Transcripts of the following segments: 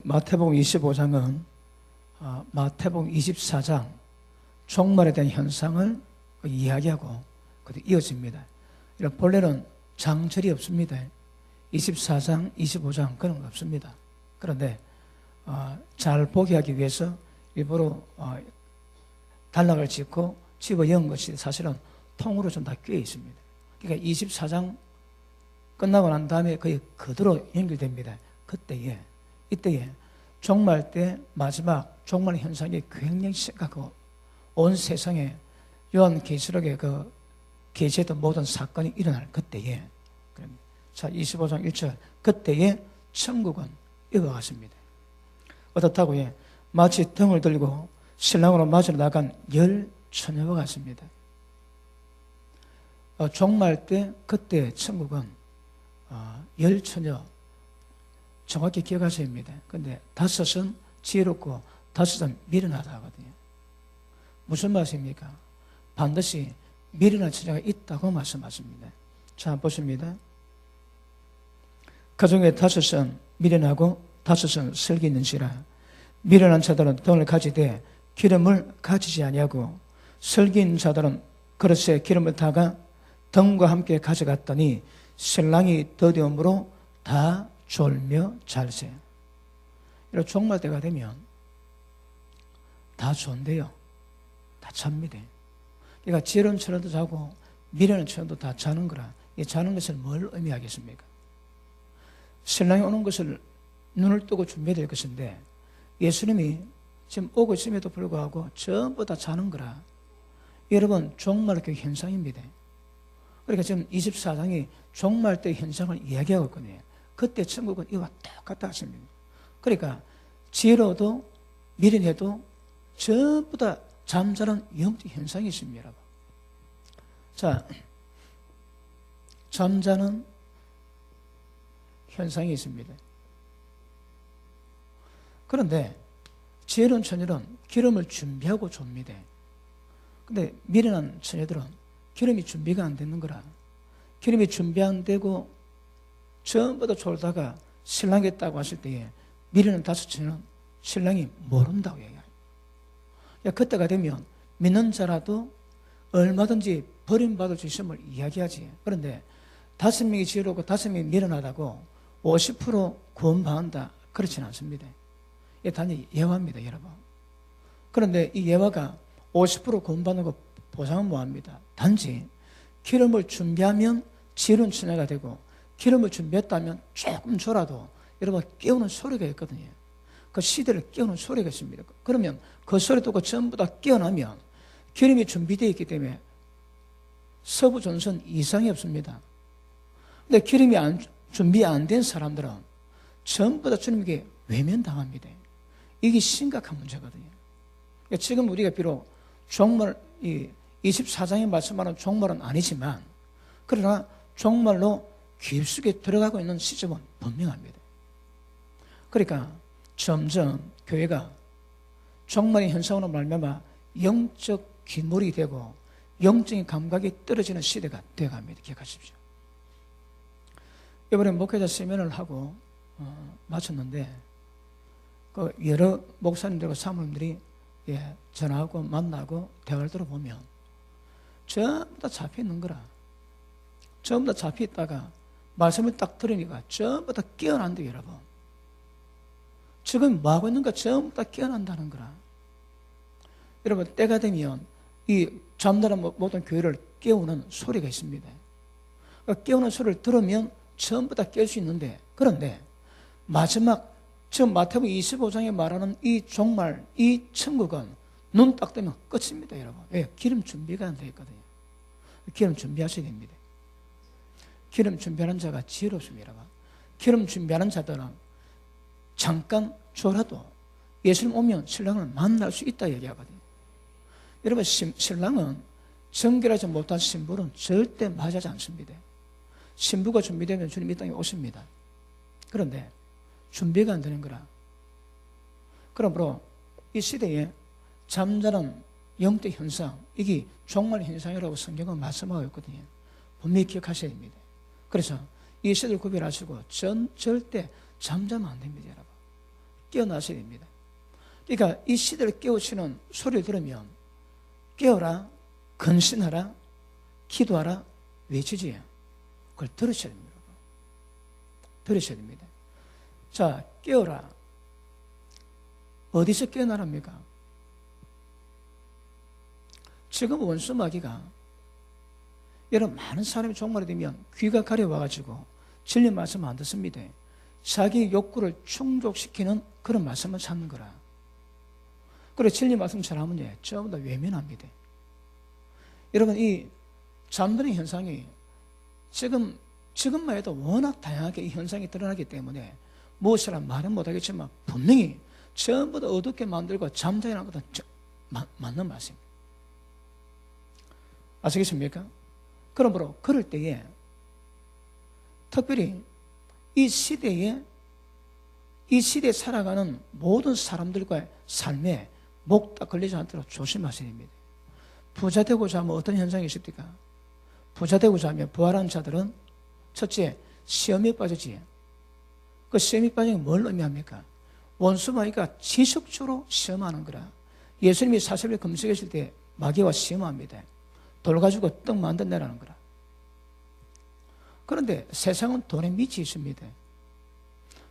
마태복음 25장은 마태복음 24장 종말에 대한 현상을 이야기하고 그대로 이어집니다. 본래는 장절이 없습니다. 24장, 25장 그런 거 없습니다. 그런데 잘 보게 하기 위해서 일부러 단락을 짓고 집어넣은 것이 사실은 통으로 좀 다 꿰어 있습니다. 그러니까 24장 끝나고 난 다음에 거의 그대로 연결됩니다. 이때에 종말 때 마지막 종말 현상이 굉장히 심각하고 온 세상에 요한계시록의 그 계시했던 모든 사건이 일어날 그때에, 자 25장 1절, 그때에 천국은 이와 같습니다. 어떻다고요? 마치 등을 들고 신랑으로 맞으러 나간 열 처녀와 같습니다. 종말 때 그때 천국은 열 처녀, 정확히 기억하셔야 합니다. 근데 다섯은 지혜롭고 다섯은 미련하다 하거든요. 무슨 말씀입니까? 반드시 미련한 처녀가 있다고 말씀하십니다. 자, 보십니다. 그 중에 다섯은 미련하고 다섯은 슬기 있는지라. 미련한 자들은 등을 가지되 기름을 가지지 아니하고, 슬기 있는 자들은 그릇에 기름을 타가 등과 함께 가져갔더니 신랑이 더디움으로 다 졸며 잘세. 이런 종말 때가 되면 다 좋은데요, 다 잡니다. 그러니까 지혜로운 처녀도 자고 미련한 처녀도 다 자는 거라. 이 자는 것을 뭘 의미하겠습니까? 신랑이 오는 것을 눈을 뜨고 준비해야 될 것인데 예수님이 지금 오고 있음에도 불구하고 전부 다 자는 거라. 여러분, 종말 때 현상입니다. 그러니까 지금 24장이 종말 때 현상을 이야기하고 있거든요. 그때 천국은 이와 똑같다 하십니다. 그러니까 지혜로도 미련해도 전부 다 잠자는 영적 현상이 있습니다, 여러분. 자, 잠자는 현상이 있습니다. 그런데 지혜로운 처녀는 기름을 준비하고 줍니다. 근데 미련한 처녀들은 기름이 준비가 안 되는 거라. 기름이 준비 안 되고 전부 다 졸다가 신랑이 있다고 하실 때에 미련한 다섯 처녀는 신랑이 모른다고 얘기해요. 그때가 되면 믿는 자라도 얼마든지 버림받을 수 있음을 이야기하지. 그런데 5명이 지혜롭고 5명이 미련하다고 50% 구원받는다, 그렇지는 않습니다. 이게 단지 예화입니다, 여러분. 그런데 이 예화가 50% 구원받는 거 보장은 뭐합니다? 단지 기름을 준비하면 지혜로운 처녀가 되고, 기름을 준비했다면 조금 줘라도 여러분 깨우는 소리가 있거든요. 그 시대를 깨우는 소리가 있습니다. 그러면 그 소리 듣고 전부 다 깨어나면 기름이 준비되어 있기 때문에 서부전선 이상이 없습니다. 근데 기름이 준비 안 된 사람들은 전부 다 주님에게 외면당합니다. 이게 심각한 문제거든요. 그러니까 지금 우리가 비록 종말, 24장에 말씀하는 종말은 아니지만, 그러나 종말로 깊숙이 들어가고 있는 시점은 분명합니다. 그러니까 점점 교회가 종말의 현상으로 말미암아 영적 기물이 되고 영적인 감각이 떨어지는 시대가 되어갑니다. 기억하십시오. 이번에 목회자 세미나를 하고 마쳤는데 그 여러 목사님들과 사모님들이 전화하고 만나고 대화를 들어보면 전부 다 잡혀있는 거라. 전부 다 잡혀있다가 말씀을 딱 들으니까 전부 다 깨어난대요, 여러분. 지금 뭐하고 있는가 전부 다 깨어난다는 거라. 여러분, 때가 되면 이 잠자는 모든 교회를 깨우는 소리가 있습니다. 그러니까 깨우는 소리를 들으면 전부 다 깰 수 있는데, 그런데 마지막 지금 마태복음 25장에 말하는 이 종말, 이 천국은 눈 딱 뜨면 끝입니다, 여러분. 왜? 기름 준비가 안 되어 있거든요. 기름 준비하셔야 됩니다. 기름 준비하는 자가 지혜롭습니다, 여러분. 기름 준비하는 자들은 잠깐 졸아도 예수님 오면 신랑을 만날 수 있다 얘기하거든요. 여러분, 신랑은 정결하지 못한 신부는 절대 맞이하지 않습니다. 신부가 준비되면 주님 이 땅에 오십니다. 그런데 준비가 안 되는 거라. 그러므로 이 시대에 잠자는 영적 현상, 이게 종말 현상이라고 성경은 말씀하고 있거든요. 분명히 기억하셔야 됩니다. 그래서 이 시대를 구별하시고 절대 잠자면 안 됩니다, 여러분. 깨어나셔야 됩니다. 그러니까 이 시대를 깨우치는 소리를 들으면 깨어라, 근신하라, 기도하라, 외치지. 그걸 들으셔야 됩니다. 들으셔야 됩니다. 자, 깨어라. 어디서 깨어나랍니까? 지금 원수마귀가 여러분 많은 사람이 종말이 되면 귀가 가려와가지고 진리 말씀 안 듣습니다. 자기 욕구를 충족시키는 그런 말씀을 찾는 거라. 그래 진리 말씀 잘하면 전부 다 외면합니다. 여러분 이 잠드는 현상이 지금만 해도 워낙 다양하게 이 현상이 드러나기 때문에 무엇이라 말은 못하겠지만 분명히 전부 다 어둡게 만들고 잠자는 것은 맞는 말씀입니다. 아시겠습니까? 그러므로 그럴 때에 특별히 이 시대에 살아가는 모든 사람들과의 삶에 목 딱 걸리지 않도록 조심하셔야 됩니다. 부자 되고자 하면 어떤 현상이 있습니까? 부자 되고자 하면 부활한 자들은 첫째, 시험에 빠지지. 그 시험에 빠지는 걸 뭘 의미합니까? 원수마귀가 지속적으로 시험하는 거라. 예수님이 40일 금식하실 때 마귀와 시험합니다. 돌 가지고 떡 만든다라는 거라. 그런데 세상은 돈에 미치 있습니다.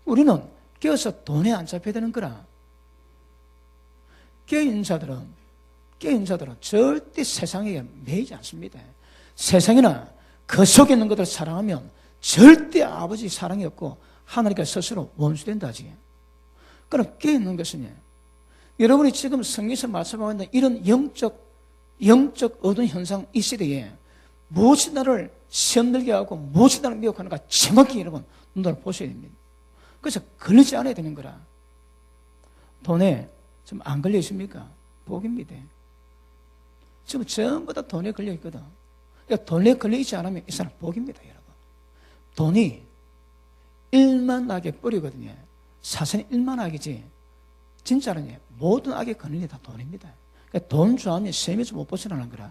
우리는 깨어서 돈에 안 잡혀야 되는 거라. 깨어있는 자들은 절대 세상에 매이지 않습니다. 세상이나 그 속에 있는 것들을 사랑하면 절대 아버지 사랑이 없고 하나님께서 스스로 원수된다지. 그럼 깨어있는 것은 여러분이 지금 성경에서 말씀하고 있는 이런 영적 어두운 현상 이 시대에 무엇이 나를 시험들게 하고 무엇이 나를 미혹하는가 정확히 여러분 눈으로 보셔야 됩니다. 그래서 걸리지 않아야 되는 거라. 돈에 좀 안 걸려 있습니까? 복입니다. 지금 전부 다 돈에 걸려 있거든. 그러니까 돈에 걸려 있지 않으면 이 사람 복입니다, 여러분. 돈이 일만 악의 뿌리거든요. 사실은 일만 악이지 진짜는 모든 악의 근원이 다 돈입니다. 그러니까 돈 좋아하면 셈에서 못 벗어나는 거라.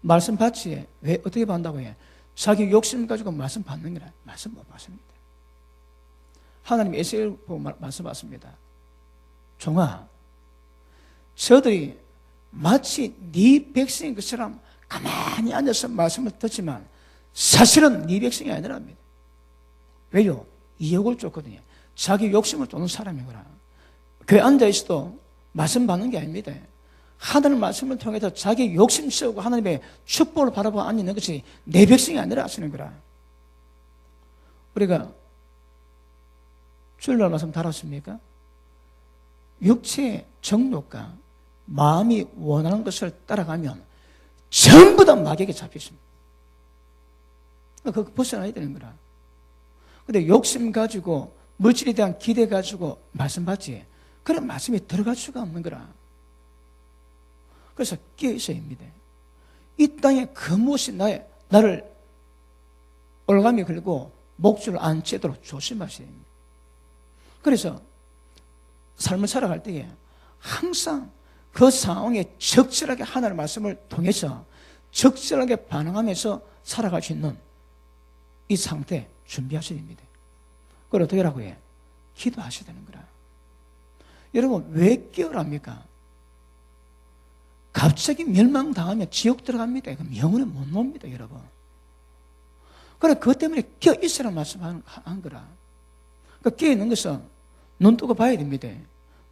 말씀 받지 왜 어떻게 받는다고 해? 자기 욕심 가지고 말씀 받는 거라. 말씀 못 받습니다. 하나님 에세이를 보고 말씀 받습니다. 종아, 저들이 마치 네 백성인 것처럼 가만히 앉아서 말씀을 듣지만 사실은 네 백성이 아니랍니다. 왜요? 이욕을 쫓거든요. 자기 욕심을 쫓는 사람이구나. 교회 앉아있어도 말씀 받는 게 아닙니다. 하나님 말씀을 통해서 자기 욕심 세우고 하나님의 축복을 바라보고 앉는 것이 내 백성이 아니라 하시는 거라. 우리가 주일날 말씀 달았습니까? 육체의 정욕과 마음이 원하는 것을 따라가면 전부 다 마귀에게 잡혔습니다. 그거 벗어나야 되는 거라. 근데 욕심 가지고 물질에 대한 기대 가지고 말씀 받지 그런 말씀이 들어갈 수가 없는 거라. 그래서 깨어있어야 합니다. 이 땅에 그 무엇이 나를 올감이 걸고 목줄을 안 째도록 조심하셔야 합니다. 그래서 삶을 살아갈 때에 항상 그 상황에 적절하게 하나님의 말씀을 통해서 적절하게 반응하면서 살아갈 수 있는 이 상태 준비하셔야 됩니다. 그걸 어떻게 하라고 해? 기도하셔야 되는 거라. 여러분 왜 깨어납니까? 갑자기 멸망당하면 지옥 들어갑니다. 그럼 영원히 못 놉니다, 여러분. 그래 그것 때문에 깨어있으라는 말씀을 한 거라. 그러니까 깨어있는 것은 눈 뜨고 봐야 됩니다.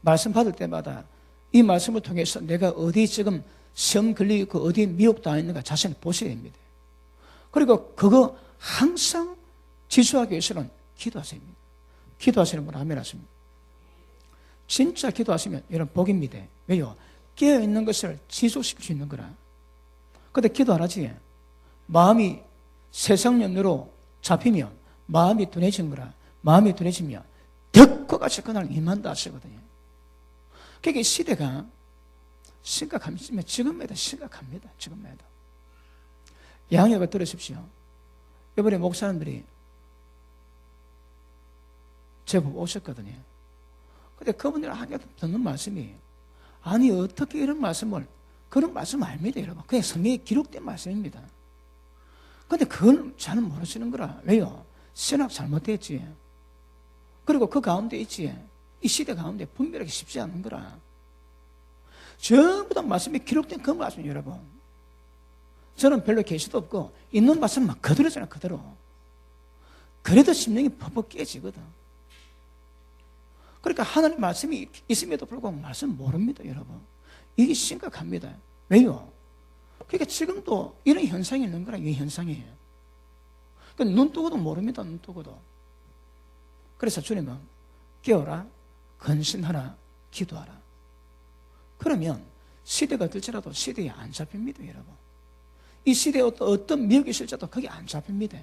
말씀 받을 때마다 이 말씀을 통해서 내가 어디 지금 시험 걸리고 어디에 미혹당했는가 자신을 보셔야 됩니다. 그리고 그거 항상 지수하기 위해서는 기도하셔야 됩니다. 기도하시는 분 아멘 하십니다. 진짜 기도하시면 여러분 복입니다. 왜요? 깨어있는 것을 지속시킬 수 있는 거라. 근데 기도 안 하지. 마음이 세상 연료로 잡히면 마음이 둔해진 거라. 마음이 둔해지면 덕과 같이 그날 임한다 하시거든요. 그러니까 시대가 심각합니다. 지금에도 심각합니다. 지금에도. 양해가 들으십시오. 이번에 목사님들이 제법 오셨거든요. 근데 그분들이 하나도 듣는 말씀이 아니 어떻게 이런 말씀을 그런 말씀 아닙니다, 여러분. 그냥 성경에 기록된 말씀입니다. 근데 그걸 잘 모르시는 거라. 왜요? 신학 잘못됐지. 그리고 그 가운데 있지. 이 시대 가운데 분별하기 쉽지 않은 거라. 전부 다 말씀이 기록된 그 말씀, 여러분. 저는 별로 계시도 없고 있는 말씀만 그대로잖아요, 그대로. 그래도 심령이 퍽퍽 깨지거든. 그러니까 하나님 말씀이 있음에도 불구하고 말씀 모릅니다, 여러분. 이게 심각합니다. 왜요? 그러니까 지금도 이런 현상이 있는 거라, 이 현상이에요. 그러니까 눈 뜨고도 모릅니다, 눈 뜨고도. 그래서 주님은 깨어라, 근신하라, 기도하라. 그러면 시대가 들지라도 시대에 안 잡힙니다, 여러분. 이 시대에 어떤 미혹이 있을지도 거기 안 잡힙니다.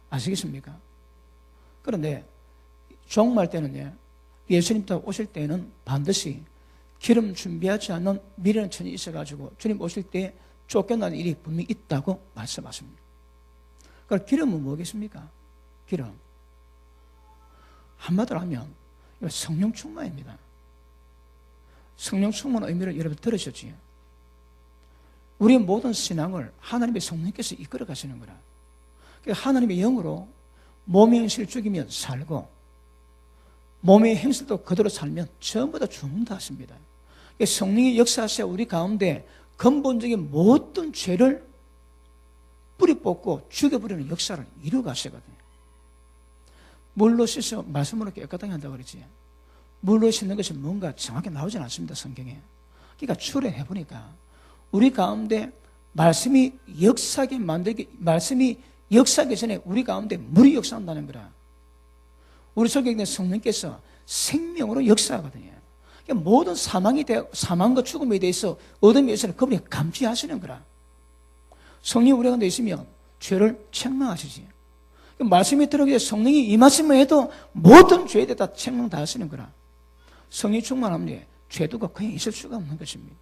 아시겠습니까? 그런데 종말 때는요, 예수님도 오실 때는 반드시 기름 준비하지 않는 미련한 천이 있어가지고 주님 오실 때 쫓겨나는 일이 분명히 있다고 말씀하십니다. 그럼 기름은 뭐겠습니까? 기름. 한마디로 하면 성령 충만입니다. 성령 충만 의미를 여러분 들으셨지요? 우리의 모든 신앙을 하나님의 성령께서 이끌어 가시는 거라. 하나님의 영으로 몸의 행실을 죽이면 살고 몸의 행실도 그대로 살면 전부 다 죽는다 하십니다. 성령이 역사하셔 우리 가운데 근본적인 모든 죄를 뿌리 뽑고 죽여버리는 역사를 이루어 가시거든요. 물로 씻어 말씀으로 깨끗하게 한다고 그러지. 물로 씻는 것이 뭔가 정확히 나오진 않습니다, 성경에. 그러니까 출애해 보니까 우리 가운데 말씀이 역사하게 만들기, 말씀이 역사하기 전에 우리 가운데 물이 역사한다는 거라. 우리 속에 있는 성령께서 생명으로 역사하거든요. 그러니까 모든 사망과 죽음에 대해서 어둠에 대해서는 그분이 감지하시는 거라. 성령이 우리 가운데 있으면 죄를 책망하시지. 말씀이 들어오기 전에 성령이 임하시면 해도 모든 죄에 대해 다 책망 다 하시는 거라. 성령이 충만하면 죄도가 그냥 있을 수가 없는 것입니다.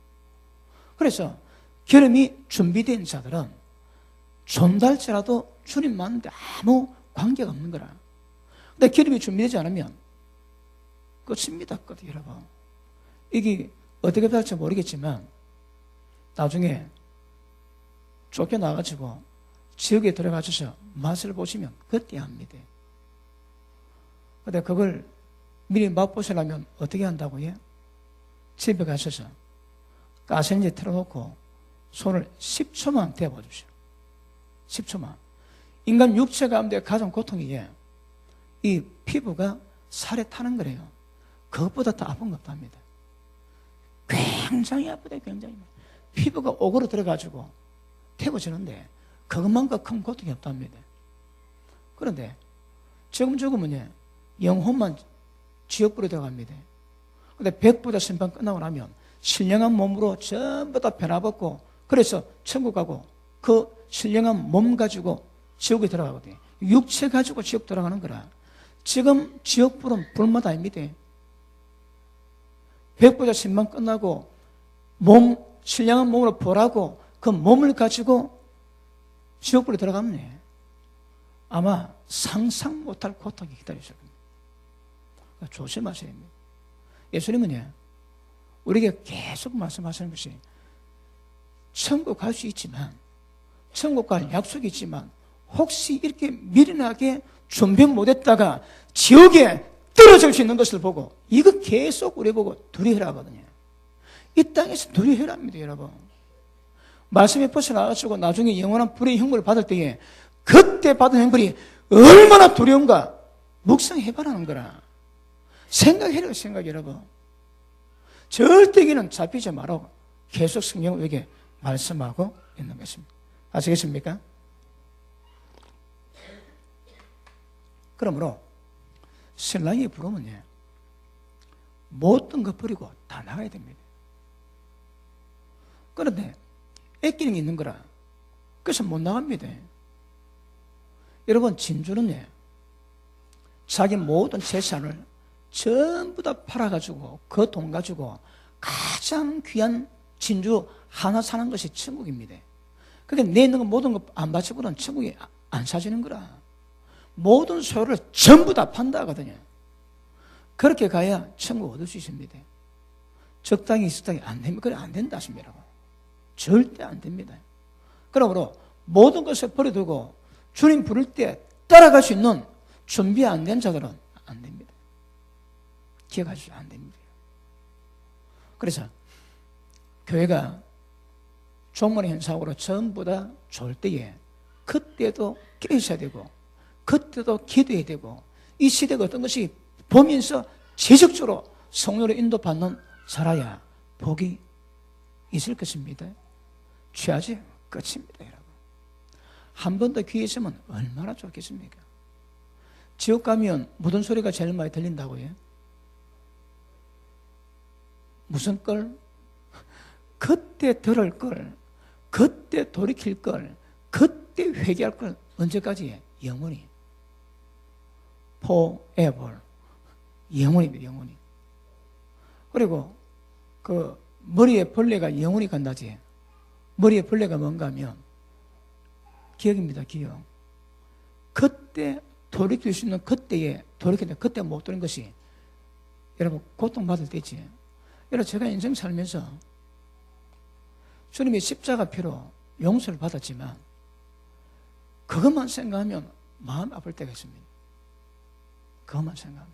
그래서 기름이 준비된 자들은 존달지라도 주님 만나는데 아무 관계가 없는 거라. 근데 기름이 준비되지 않으면 끝입니다, 끝, 여러분. 이게 어떻게 될지 모르겠지만 나중에 쫓겨나가지고 지옥에 들어가셔서 맛을 보시면 그때 합니다. 근데 그걸 미리 맛보시려면 어떻게 한다고요? 집에 가셔서 가스레인지에 틀어놓고 손을 10초만 대어보십시오. 10초만. 인간 육체 가운데 가장 고통이 이 피부가 살에 타는 거래요. 그것보다 더 아픈 것 없답니다. 굉장히 아프다, 굉장히. 피부가 옥으로 들어가지고 태워지는데 그것만큼 큰 고통이 없답니다. 그런데 지금 죽으면 영혼만 지옥불에 들어갑니다. 그런데 백부자 심판 끝나고 나면 신령한 몸으로 전부 다 변화받고 그래서 천국 가고 그 신령한 몸 가지고 지옥에 들어가거든요. 육체 가지고 지옥 들어가는 거라. 지금 지옥불은 불마다 아닙니다. 백부자 심판 끝나고 신령한 몸으로 벌하고 그 몸을 가지고 지옥불에 들어가면 아마 상상 못할 고통이 기다리실 겁니다. 조심하셔야 됩니다. 예수님은 우리에게 계속 말씀하시는 것이 천국 갈 수 있지만 천국 갈 약속이 있지만 혹시 이렇게 미련하게 준비 못했다가 지옥에 떨어질 수 있는 것을 보고 이거 계속 우리 보고 두려워하라 하거든요. 이 땅에서 두려워하랍니다, 여러분. 말씀에 벗어나가지고 나중에 영원한 불의 형벌을 받을 때에 그때 받은 형벌이 얼마나 두려운가 묵상해봐라는 거라. 생각해라, 생각, 여러분. 절대 기는 잡히지 말라고 계속 성경을 여기 말씀하고 있는 것입니다. 아시겠습니까? 그러므로 신랑이 부르면 모든 거 버리고 다 나가야 됩니다. 그런데 애끼는 게 있는 거라. 그래서 못 나갑니다. 여러분, 진주는 자기 모든 재산을 전부 다 팔아가지고 그 돈 가지고 가장 귀한 진주 하나 사는 것이 천국입니다. 그러니까 내 있는 거 모든 거 안 바치고는 천국이 안 사주는 거라. 모든 소유를 전부 다 판다 하거든요. 그렇게 가야 천국 얻을 수 있습니다. 적당히 적당히 안 되면 그래 안 된다 하십니다, 여러분. 절대 안 됩니다. 그러므로 모든 것을 버려두고 주님 부를 때 따라갈 수 있는 준비 안 된 자들은 안 됩니다. 기억하시면 안 됩니다. 그래서 교회가 종말의 현상으로 전부 다 좋을 때에 그때도 깨어있어야 되고 그때도 기도해야 되고 이 시대가 어떤 것이 보면서 지속적으로 성령으로 인도받는 살아야 복이 있을 것입니다. 취하지 끝입니다, 여러분. 한 번 더 귀에 있으면 얼마나 좋겠습니까? 지옥 가면 무슨 소리가 제일 많이 들린다고요? 무슨 걸? 그때 들을 걸, 그때 돌이킬 걸, 그때 회개할 걸. 언제까지? 영원히. forever. 영원입니다, 영원히. 그리고 그 머리에 벌레가 영원히 간다지. 머리에 벌레가 뭔가 하면 기억입니다, 기억. 그때 돌이킬 수 있는 그때에 돌이켰는데 그때 못 돌린 것이 여러분 고통받을 때지. 여러분 제가 인생 살면서 주님이 십자가 피로 용서를 받았지만 그것만 생각하면 마음 아플 때가 있습니다. 그것만 생각하면.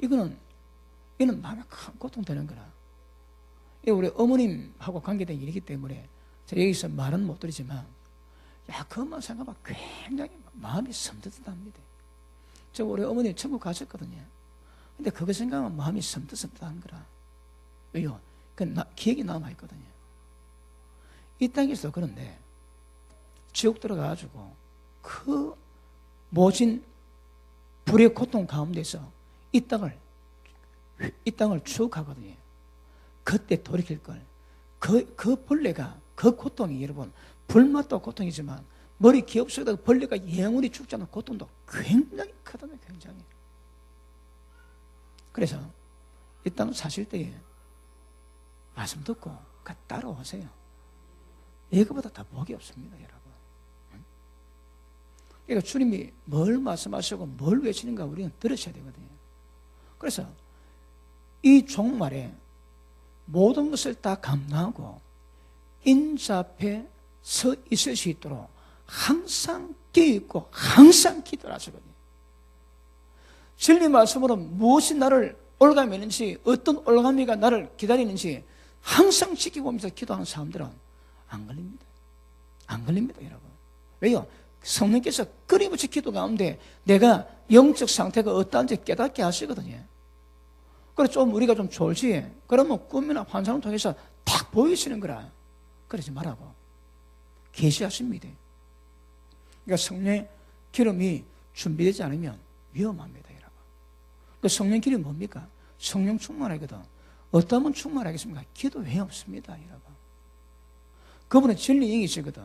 이거는 마음에 큰 고통되는 거라. 우리 어머님하고 관계된 일이기 때문에 제가 여기서 말은 못 드리지만 그것만 생각하면 굉장히 마음이 섬뜩합니다. 저 우리 어머니 천국 가셨거든요. 근데 그거 생각하면 마음이 섬뜩한 거라. 왜요? 기억이 남아있거든요. 이 땅에서 그런데 지옥 들어가가지고 그 모진 불의 고통 가운데서 이 땅을 추억하거든요. 그때 돌이킬 걸. 그 벌레가, 그 고통이 여러분, 불맛도 고통이지만 머리 기업 속에다 벌레가 영원히 죽지 않는 고통도 굉장히 크다는 굉장히. 그래서 이 땅을 사실 때에 말씀 듣고 따라오세요. 이거보다 더 복이 없습니다, 여러분. 그러니까 주님이 뭘 말씀하시고 뭘 외치는가 우리는 들으셔야 되거든요. 그래서 이 종말에 모든 것을 다 감당하고 인자 앞에 서 있을 수 있도록 항상 깨어있고 항상 기도를 하시거든요. 진리 말씀으로 무엇이 나를 올가매는지 어떤 올가미가 나를 기다리는지 항상 지켜보면서 기도하는 사람들은 안 걸립니다. 안 걸립니다, 여러분. 왜요? 성령께서 끊임없이 기도 가운데 내가 영적 상태가 어떠한지 깨닫게 하시거든요. 그래서 좀 우리가 좀 졸지, 그러면 꿈이나 환상을 통해서 딱 보이시는 거라. 그러지 말라고 계시하십니다. 그러니까 성령의 기름이 준비되지 않으면 위험합니다, 여러분. 그 성령 기름이 뭡니까? 성령 충만하거든. 어떠면 충만하겠습니까? 기도 왜 없습니다, 여러분. 그분은 진리 영이시거든.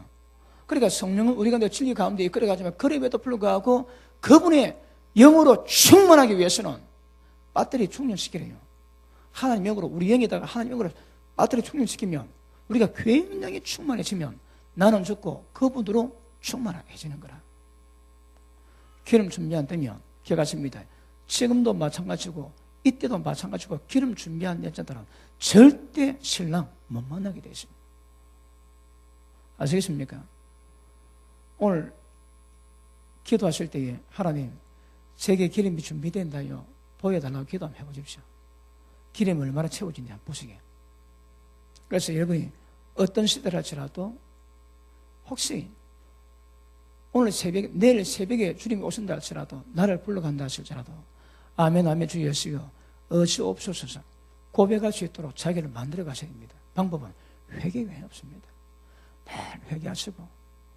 그러니까 성령은 우리가 내 진리 가운데 이끌어가지만 그럼에도 불구하고 그분의 영으로 충만하기 위해서는 배터리 충전시키래요. 하나님 영으로 우리 영에다가 하나님 영으로 배터리 충전시키면 우리가 굉장히 충만해지면 나는 죽고 그분으로 충만해지는 거라. 기름 준비 안 되면 기억하십니다. 지금도 마찬가지고 이때도 마찬가지고 기름 준비 안 된 자들은 절대 신랑 못 만나게 되어 있습니다. 아시겠습니까? 오늘 기도하실 때에 하나님 제게 기름이 준비된다요 보여달라고 기도 한번 해보십시오. 기름이 얼마나 채워진지 한번 보시게. 그래서 여러분이 어떤 시대를 할지라도 혹시 오늘 새벽에 내일 새벽에 주님이 오신다 할지라도 나를 불러간다 하실지라도 아멘 아멘 주 예수여 어찌옵소서 고백할 수 있도록 자기를 만들어 가셔야 됩니다. 방법은 회개 외에 없습니다. 매일 회개하시고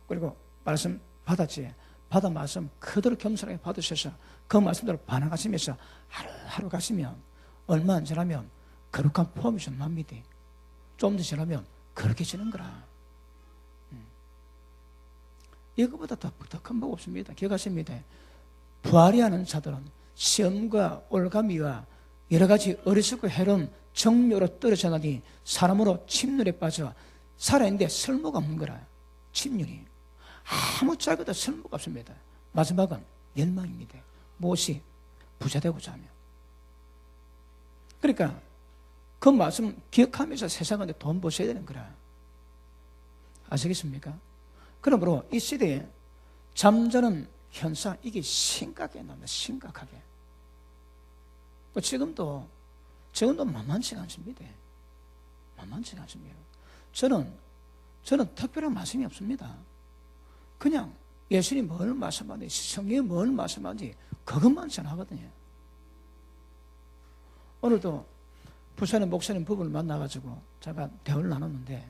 그리고 말씀 받았지 받은 말씀 그대로 겸손하게 받으셔서 그 말씀대로 반응하시면서 하루하루 가시면 얼마 안 지나면 거룩한 포함이 납니다. 좀 더 지나면 그렇게 지는 거라. 이거보다 더 큰 법 없습니다. 기억하십니다. 부활이 하는 자들은 시험과 올가미와 여러 가지 어리석고 해로운 정묘로 떨어져 나니 사람으로 침륜에 빠져 살아있는데 설모가 없는 거라. 침륜이 아무 짝에도 설모가 없습니다. 마지막은 멸망입니다. 무엇이 부자되고자 하면. 그러니까 그 말씀 기억하면서 세상에 돈 버셔야 되는 거라. 아시겠습니까? 그러므로 이 시대에 잠자는 현상 이게 심각하게 나옵니다. 심각하게. 지금도 만만치가 않습니다. 만만치가 않습니다. 저는 특별한 말씀이 없습니다. 그냥 예수님이 뭘 말씀하든지 성경이 뭘 말씀하든지 그것만 전하거든요. 오늘도 부산의 목사님 부부를 만나가지고 제가 대화를 나눴는데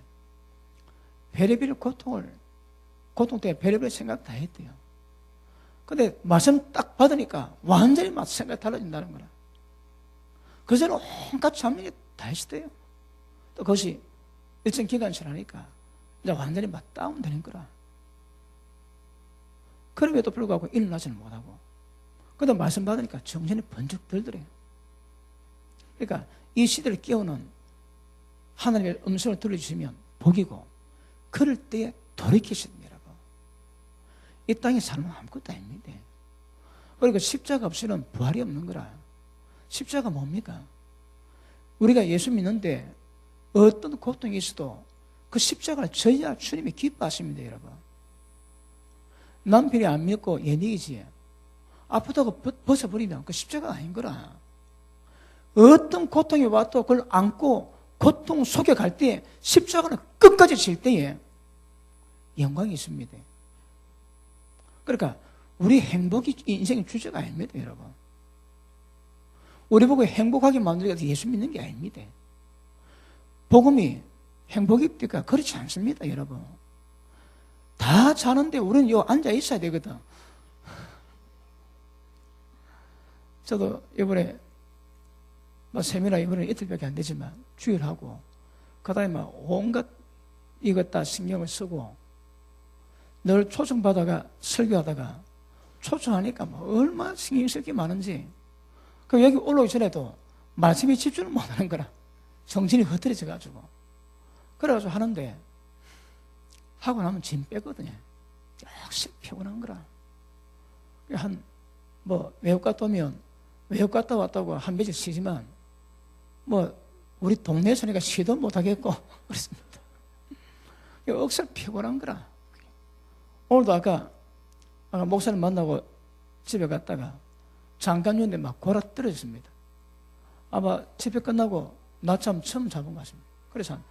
별의별 고통 때문에 별의별 생각 다 했대요. 근데 말씀 딱 받으니까 완전히 생각이 달라진다는 거라. 그전에 온갖 잡념이 다 했대요. 또 그것이 일정 기간 지나니까 이제 완전히 다운되는 거라. 그럼에도 불구하고 일어나지는 못하고. 근데 말씀 받으니까 정신이 번쩍 들더래요. 그러니까 이 시대를 깨우는 하나님의 음성을 들려주시면 복이고, 그럴 때에 돌이키십니다. 이 땅에 살면 아무것도 아닙니다. 그리고 십자가 없이는 부활이 없는 거라. 십자가 뭡니까? 우리가 예수 믿는데 어떤 고통이 있어도 그 십자가를 져야 주님이 기뻐하십니다, 여러분. 남편이 안 믿고 얘기지. 아프다고 벗어버리면 그 십자가가 아닌 거라. 어떤 고통이 와도 그걸 안고 고통 속에 갈 때 십자가는 끝까지 질 때에 영광이 있습니다. 그러니까 우리 행복이 인생의 주제가 아닙니다, 여러분. 우리 보고 행복하게 만들기 위해서 예수 믿는 게 아닙니다. 복음이 행복입니까? 그렇지 않습니다, 여러분. 다 자는데 우리는 요 앉아 있어야 되거든. 저도 이번에 세미나 이번에 이틀밖에 안 되지만 주일하고 그다음에 온갖 이것 다 신경을 쓰고 늘 초청받아가 설교하다가 초청하니까 얼마나 신경 쓸 게 많은지. 그 여기 올라오기 전에도 말씀에 집중을 못하는 거라. 정신이 흐트러져가지고. 그래가지고 하는데 하고 나면 짐 빼거든요. 역시 피곤한 거라. 외국 갔다 오면 외국 갔다 왔다고 한 며칠 쉬지만 우리 동네에서니까 쉬도 못하겠고 그렇습니다. 억수로 피곤한 거라. 오늘도 아까 목사님 만나고 집에 갔다가 잠깐 줬는데 막 골아 떨어졌습니다. 아마 집회 끝나고 낮잠 처음 잡은 것 같습니다. 그래서 한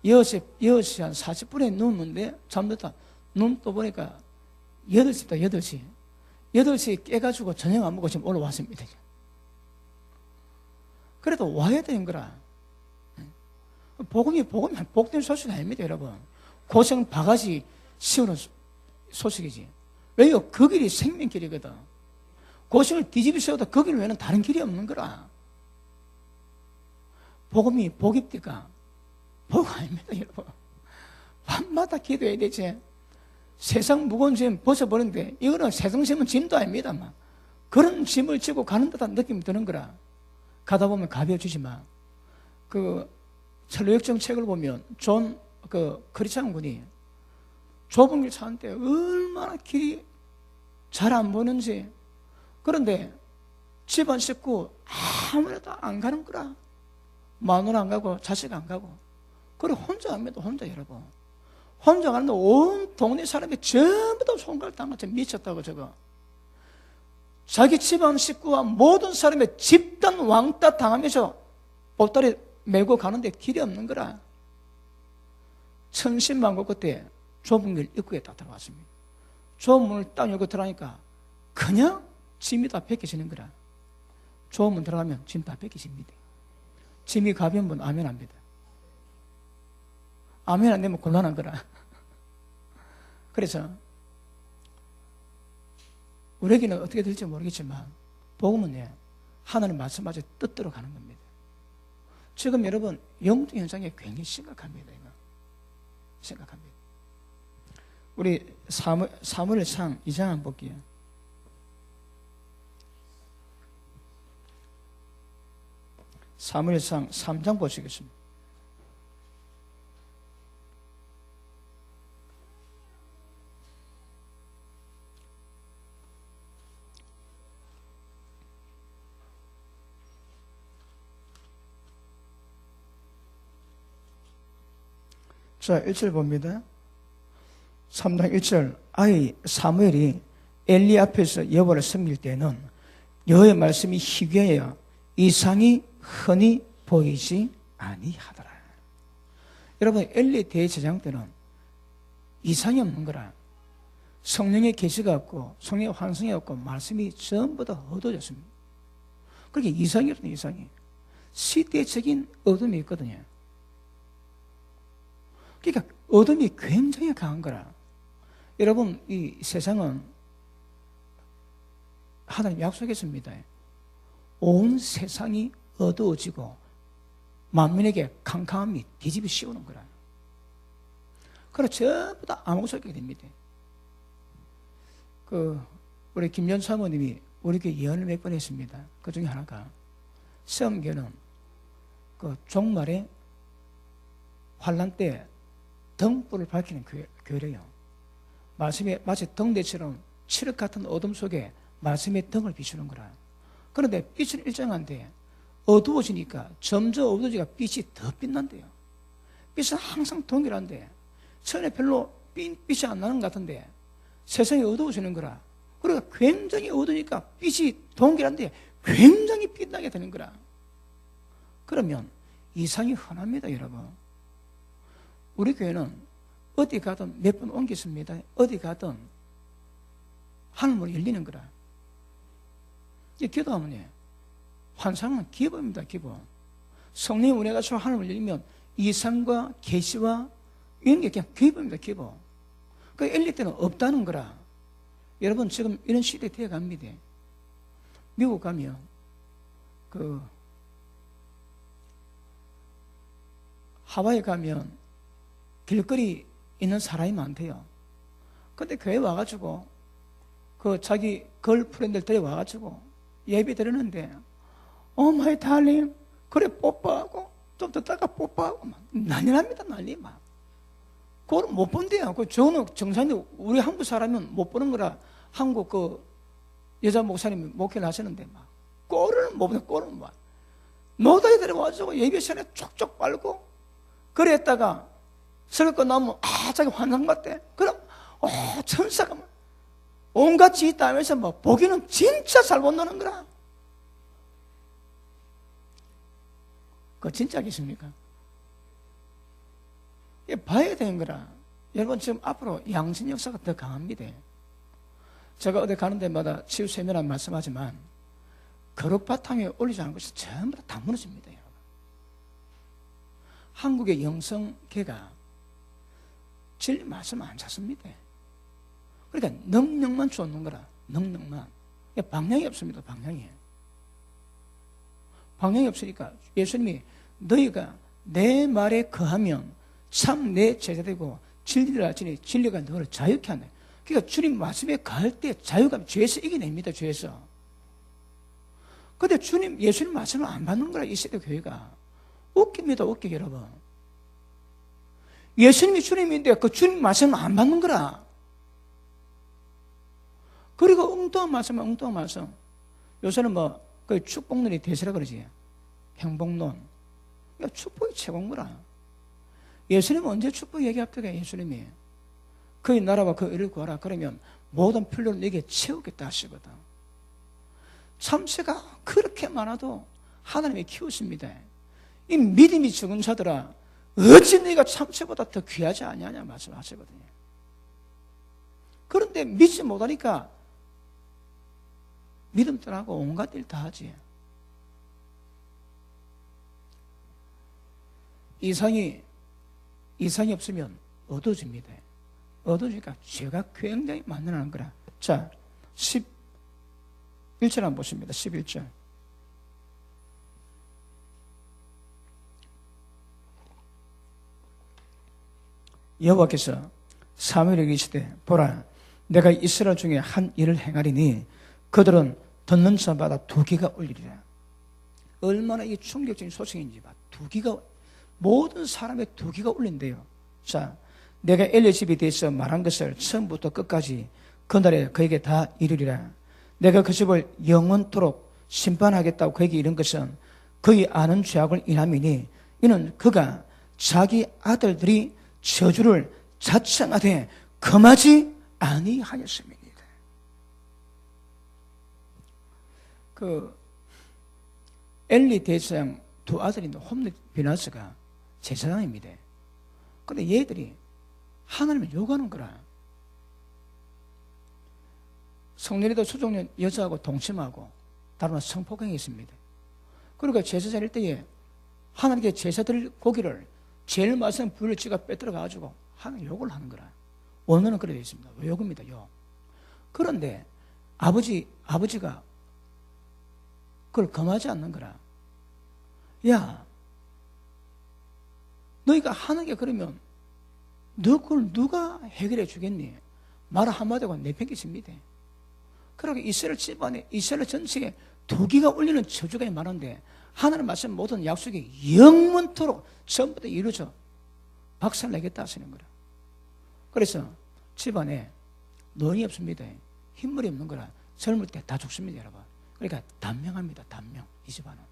6시 한 40분에 누웠는데 잠들다 눈 또 보니까 8시다, 8시. 8시에 깨가지고 저녁 안 먹고 지금 올라왔습니다. 그래도 와야 되는 거라. 복음이 복된 소식이 아닙니다, 여러분. 고생 바가지 씌우는 소식이지. 왜요? 그 길이 생명길이거든. 고생을 뒤집어 세워도 그 길 외에는 다른 길이 없는 거라. 복음이 복입니까? 복 아닙니다, 여러분. 밤마다 기도해야 되지. 세상 무거운 짐 벗어버리는데 이거는 세상 짐은 짐도 아닙니다만 그런 짐을 지고 가는 듯한 느낌이 드는 거라. 가다 보면 가벼워지지만 철로역정 책을 보면 크리스찬 군이 좁은 길 찾는데 얼마나 길이 잘 안 보는지. 그런데 집안 식구 아무래도 안 가는 거라. 마누라 안 가고 자식 안 가고. 그래 혼자 갑니다, 혼자. 여러분 혼자 가는데 온 동네 사람이 전부 다 손가락당같이 미쳤다고. 저거 자기 집안 식구와 모든 사람의 집단 왕따 당하면서 보따리 메고 가는데 길이 없는 거라. 천신만고 그때 좁은 길 입구에 딱 들어갔습니다. 좁은 문을 딱 열고 들어가니까 그냥 짐이 다 벗겨지는 거라. 좁은 문 들어가면 짐 다 벗겨집니다. 짐이 가벼운 분 아멘 합니다. 아멘 안 되면 곤란한 거라. 그래서 우리에게는 어떻게 될지 모르겠지만 복음은 하나님 말씀마저 뜻대로 가는 겁니다. 지금 여러분 영적 현상이 굉장히 심각합니다. 이거. 심각합니다. 우리 사무엘상 2장 한번 볼게요. 사무엘상 3장 보시겠습니다. 자, 1절 봅니다. 3장 1절. 아이 사무엘이 엘리 앞에서 여호와를 섬길 때는 여호와의 말씀이 희귀하여 이상이 흔히 보이지 아니하더라. 여러분, 엘리 대제사장 때는 이상이 없는 거라. 성령의 계시가 없고 성령의 환성이 없고 말씀이 전부 다 어두워졌습니다. 그렇게 이상이 없는 이상이 시대적인 어둠이 있거든요. 그러니까 어둠이 굉장히 강한 거라. 여러분, 이 세상은 하나님 약속했습니다. 온 세상이 어두워지고 만민에게 캄캄함이 뒤집어 씌우는 거라. 그래 전부 다 암흑색이 됩니다. 우리 김연 사모님이 우리 교회 예언을 몇 번 했습니다. 그 중에 하나가 시험교는 종말에 환란 때 등불을 밝히는 교회래요. 말씀에 마치 등대처럼 칠흑 같은 어둠 속에 말씀의 등을 비추는 거라. 그런데 빛은 일정한데 어두워지니까 점점 어두워지니까 빛이 더 빛난대요. 빛은 항상 동일한데 처음에 별로 빛이 안 나는 것 같은데 세상이 어두워지는 거라. 그러니까 굉장히 어두우니까 빛이 동일한데 굉장히 빛나게 되는 거라. 그러면 이상이 흔합니다, 여러분. 우리 교회는 어디 가든 몇 번 옮겼습니다. 어디 가든 하늘문이 열리는 거라. 기도하면 환상은 기본입니다, 기본. 성령의 은혜가 저 하늘문을 열리면 이상과 계시와 이런 게 그냥 기본입니다, 기본. 그 엘리 때는 없다는 거라. 여러분, 지금 이런 시대에 되어 갑니다. 미국 가면 하와이 가면 길거리 있는 사람이 많대요. 근데 교회 와가지고 자기 걸프렌드를 데려와가지고 예배 드리는데 마이 달링 그래 뽀뽀하고 좀 더 따가 뽀뽀하고 막 난리 납니다. 난리 막. 그걸 못 본대요. 저는 정상이 우리 한국 사람은 못 보는 거라. 한국 여자 목사님이 목회를 하시는데 막 꼴을 못 보는 꼴을 막 노다에 데려와가지고 예배 시간에 촉촉 빨고 그랬다가 설거 나면 자기 환상 같대. 그럼 천사가 막 온갖 짓 다 하면서 뭐 보기는 진짜 잘 본다는 거라. 그거 진짜겠습니까? 봐야 되는 거라. 여러분, 지금 앞으로 양신 역사가 더 강합니다. 제가 어디 가는 데마다 치유 세미나 말씀하지만 거룩 바탕에 올리지 않은 것이 전부 다 무너집니다, 여러분. 한국의 영성계가 진리 말씀 안 찾습니다. 그러니까 능력만 쫓는 거라. 능력만. 방향이 없습니다. 방향이 없으니까 예수님이 너희가 내 말에 거하면 참 내 제자되고 진리를 알지니 진리가 너를 자유케 한다. 그러니까 주님 말씀에 거할 때 자유가 죄에서 이겨냅니다. 죄에서. 근데 예수님 말씀을 안 받는 거라. 이 세대 교회가 웃깁니다. 웃기게 여러분. 예수님이 주님인데 그 주님 말씀을 안 받는 거라. 그리고 엉뚱한 말씀. 요새는 그 축복론이 대세라 그러지. 행복론. 축복이 최고인 거라. 예수님은 언제 축복 얘기합니까? 예수님이 그의 나라와 그 의를 구하라. 그러면 모든 필요를 내게 채우겠다 하시거든. 참새가 그렇게 많아도 하나님이 키우십니다. 이 믿음이 적은 자들아, 어찌 네가 참새보다 더 귀하지 아니하냐 말씀하시거든요. 그런데 믿지 못하니까 믿음 떠나고 온갖 일 다 하지. 이상이 없으면 어두워집니다. 어두워지니까 죄가 굉장히 만나는 거라. 자, 11절 한번 보십니다. 11절. 여호와께서 사무엘에게 이르시되 보라, 내가 이스라엘 중에 한 일을 행하리니 그들은 듣는 자마다 두 귀가 울리리라. 얼마나 이 충격적인 소식인지 봐. 모든 사람의 두 귀가 울린대요. 자, 내가 엘리 집에 대해서 말한 것을 처음부터 끝까지 그날에 그에게 다 이르리라. 내가 그 집을 영원토록 심판하겠다고 그에게 이른 것은 그의 아는 죄악을 인함이니 이는 그가 자기 아들들이 저주를 자청하되 금하지 아니하였음이니라. 엘리 대제사장 두 아들인 홈리 비나스가 제사장입니다. 근데 얘들이 하나님을 욕하는 거라. 성년에도 수종년 여자하고 동침하고 다른 성폭행했습니다. 그러니까 제사장일 때에 하나님께 제사 드릴 고기를 제일 맛있는 부위를 지가 빼들어가지고 하나님 욕을 하는 거라. 원어는 그래 되어 있습니다. 욕입니다. 욕. 그런데 아버지가 그걸 금하지 않는 거라. 야, 너희가 하는 게 그러면 너 그걸 누가 해결해 주겠니? 말 한마디가 내팽개칩니다. 그러고 이스라엘 집안에 이스라엘 전체에 도기가 울리는 저주가 많은데 하나님 말씀 모든 약속이 영원토록 전부 다 이루어져 박살내겠다 하시는 거라. 그래서 집안에 논이 없습니다. 흰물이 없는 거라. 젊을 때 다 죽습니다, 여러분. 그러니까 단명합니다. 단명. 이 집안은.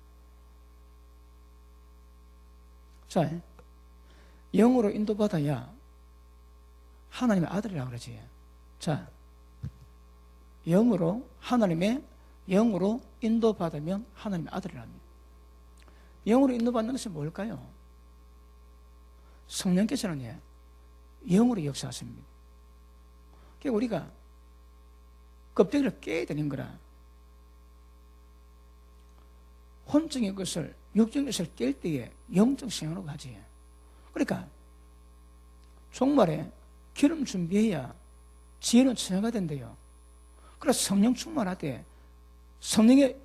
자, 영으로 인도받아야 하나님의 아들이라고 그러지. 자, 하나님의 영으로 인도받으면 하나님의 아들이랍니다. 영으로 인도받는 것은 뭘까요? 성령께서는 영으로 역사하십니다. 그러니까 우리가 껍데기를 깨야 되는 거라. 혼적인 것을, 육적인 것을 깰 때에 영적 생활로 가지. 그러니까 종말에 기름 준비해야 지혜는 처녀가 된대요. 그래서 성령 충만하되 성령의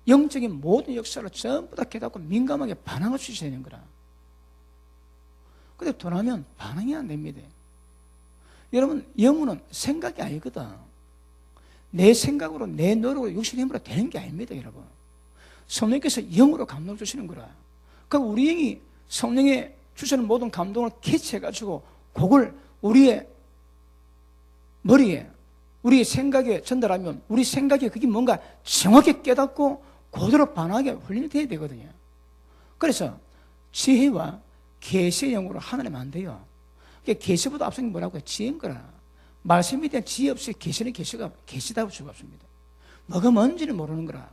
영적인 모든 역사를 전부 다 깨닫고 민감하게 반응할 수 있어야 되는 거라. 근데 돈하면 반응이 안 됩니다. 여러분, 영혼은 생각이 아니거든. 내 생각으로, 내 노력으로, 육신의 힘으로 되는 게 아닙니다, 여러분. 성령께서 영으로 감동을 주시는 거라. 그럼 우리 영이 성령의 주시는 모든 감동을 캐치해가지고 그걸 우리의 머리에, 우리의 생각에 전달하면 우리 생각에 그게 뭔가 정확히 깨닫고 그대로 반응하게 훈련이 돼야 되거든요. 그래서 지혜와 계시의 영으로 하나님 안 돼요. 계시보다 앞선 게 뭐라고 해요? 지혜인 거라. 말씀에 대한 지혜 없이 계시는 계시다고 수가 없습니다. 뭐가 뭔지는 모르는 거라.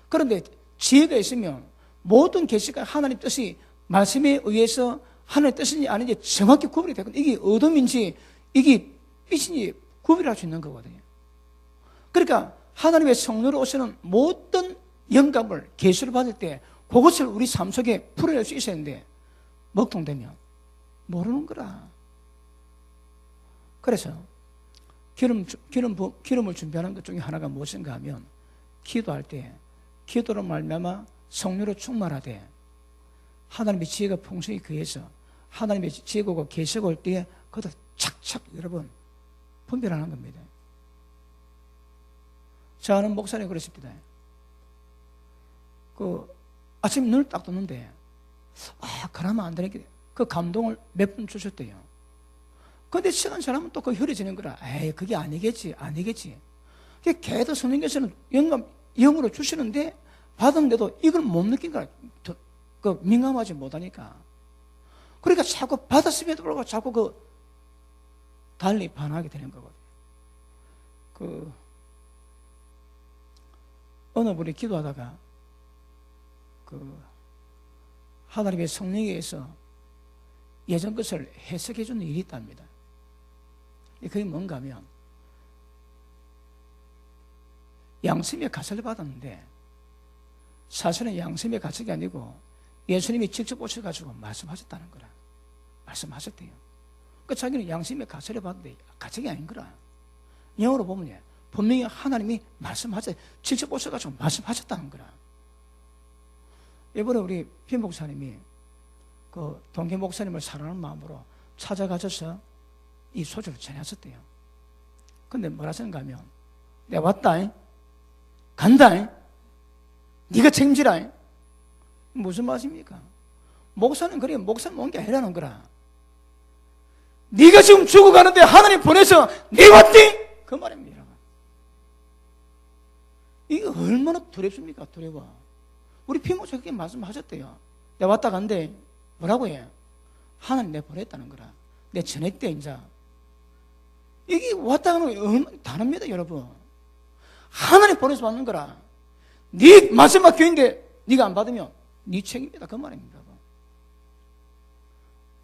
그런데 지혜가 있으면 모든 계시가 하나님 뜻이 말씀에 의해서 하나님의 뜻인지 아닌지 정확히 구분이 되거든요. 이게 어둠인지 이게 빛인지 구별할 수 있는 거거든요. 그러니까 하나님의 성령으로 오시는 모든 영감을 계시를 받을 때 그것을 우리 삶 속에 풀어낼 수 있어야 하는데 먹통되면 모르는 거라. 그래서 기름을 준비하는 것 중에 하나가 무엇인가 하면 기도할 때 기도로 말미암아 성령으로 충만하되 하나님의 지혜가 풍성히 그해서 하나님의 지혜가 계시가 올 때에 그것을 착착 여러분 분별하는 겁니다. 저는 목사님 그랬습니다. 아침에 눈을 딱 떴는데 그러면 안 되겠다. 그 감동을 몇 분 주셨대요. 근데 시간 지나면 또 그 흐려지는 거라. 그게 아니겠지. 걔도 성령께서는 영으로 주시는데 받았는데도 이걸 못 느낀 거라. 민감하지 못하니까. 그러니까 자꾸 받았음에도 불구하고 자꾸 달리 반응하게 되는 거거든요. 어느 분이 기도하다가 하나님의 성령에 의해서 예전 것을 해석해 주는 일이 있답니다. 그게 뭔가 하면 양심의 가설을 받았는데 사실은 양심의 가설이 아니고 예수님이 직접 오셔가지고 말씀하셨다는 거라. 말씀하셨대요. 자기는 양심의 가설을 받았는데 가설이 아닌 거라. 영어로 보면 분명히 하나님이 직접 오셔가지고 말씀하셨다는 거라. 이번에 우리 빈 목사님이 동계 목사님을 사랑하는 마음으로 찾아가셔서 이 소식을 전하셨대요. 근데 뭐라 하셨는가 하면 내가 왔다, 간다, 네가 책임지라. 무슨 말씀입니까? 목사는 그래, 목사는 온 게 아니라는 거라. 네가 지금 죽어가는데 하나님 보내서 네 왔디? 그 말입니다. 이게 얼마나 두렵습니까? 두려워. 우리 피모자 그렇게 말씀하셨대요. 내가 왔다 간대. 뭐라고 해? 하나님 내가 보냈다는 거라. 내 전했대, 이제. 이게 왔다 가는 게 얼마나 다릅니다, 여러분. 하나님 보내서 왔는 거라. 네 마지막 교회인데 네가 안 받으면 네 책임이다 그 말입니다.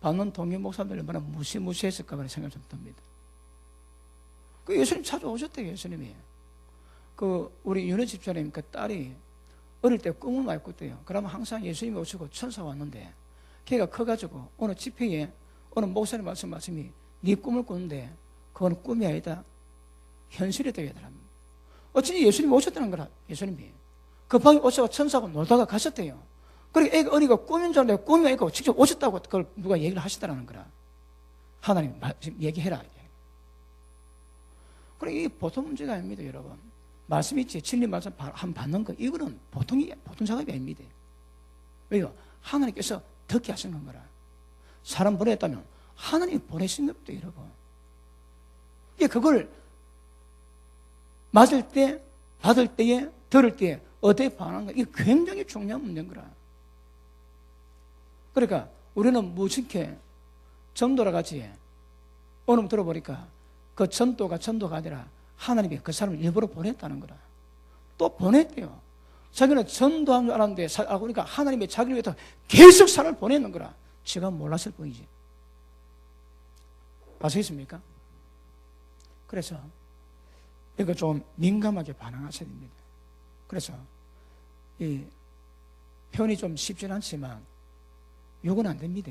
받는 동료 목사들 얼마나 무시무시했을까 그런 생각이 좀 듭니다. 그 예수님 찾아오셨대요. 예수님이 우리 윤혜 집사님 그 딸이 어릴 때 꿈을 많이 꿨대요. 그러면 항상 예수님이 오시고 천사가 왔는데 걔가 커가지고 어느 집회에 어느 목사님 말씀이 네 꿈을 꿨는데 그건 꿈이 아니다 현실이 되더랍니다. 어쩐지 예수님이 오셨다는 거라. 예수님이 급하게 오셔서 천사가 놀다가 가셨대요. 그러니까 애가 어리가 꿈인 줄 알았는데 꿈이 아니고 직접 오셨다고 그걸 누가 얘기를 하시더라는 거라. 하나님 지금 얘기해라. 그러니까 이게 보통 문제가 아닙니다, 여러분. 말씀 있지, 진리 말씀 한 받는 거, 이거는 보통 작업이 아닙니다. 왜요? 하나님께서 듣게 하신 건 거라. 사람 보냈다면 하나님이 보내신 겁니다, 여러분. 이게 그걸 맞을 때, 받을 때에, 들을 때에 어떻게 반응하는가, 이게 굉장히 중요한 문제인 거라. 그러니까 우리는 무식해 전도라 같이 오늘 들어보니까 그 전도가 아니라 하나님이 그 사람을 일부러 보냈다는 거라. 또 보냈대요. 자기는 전도한 줄 알았는데 알고 보니까 하나님이 자기를 위해서 계속 사람을 보내는 거라. 지가 몰랐을 뿐이지. 아시겠습니까? 그래서 이거 좀 민감하게 반응하셔야 됩니다. 그래서 이 표현이 좀 쉽진 않지만 욕은 안 됩니다.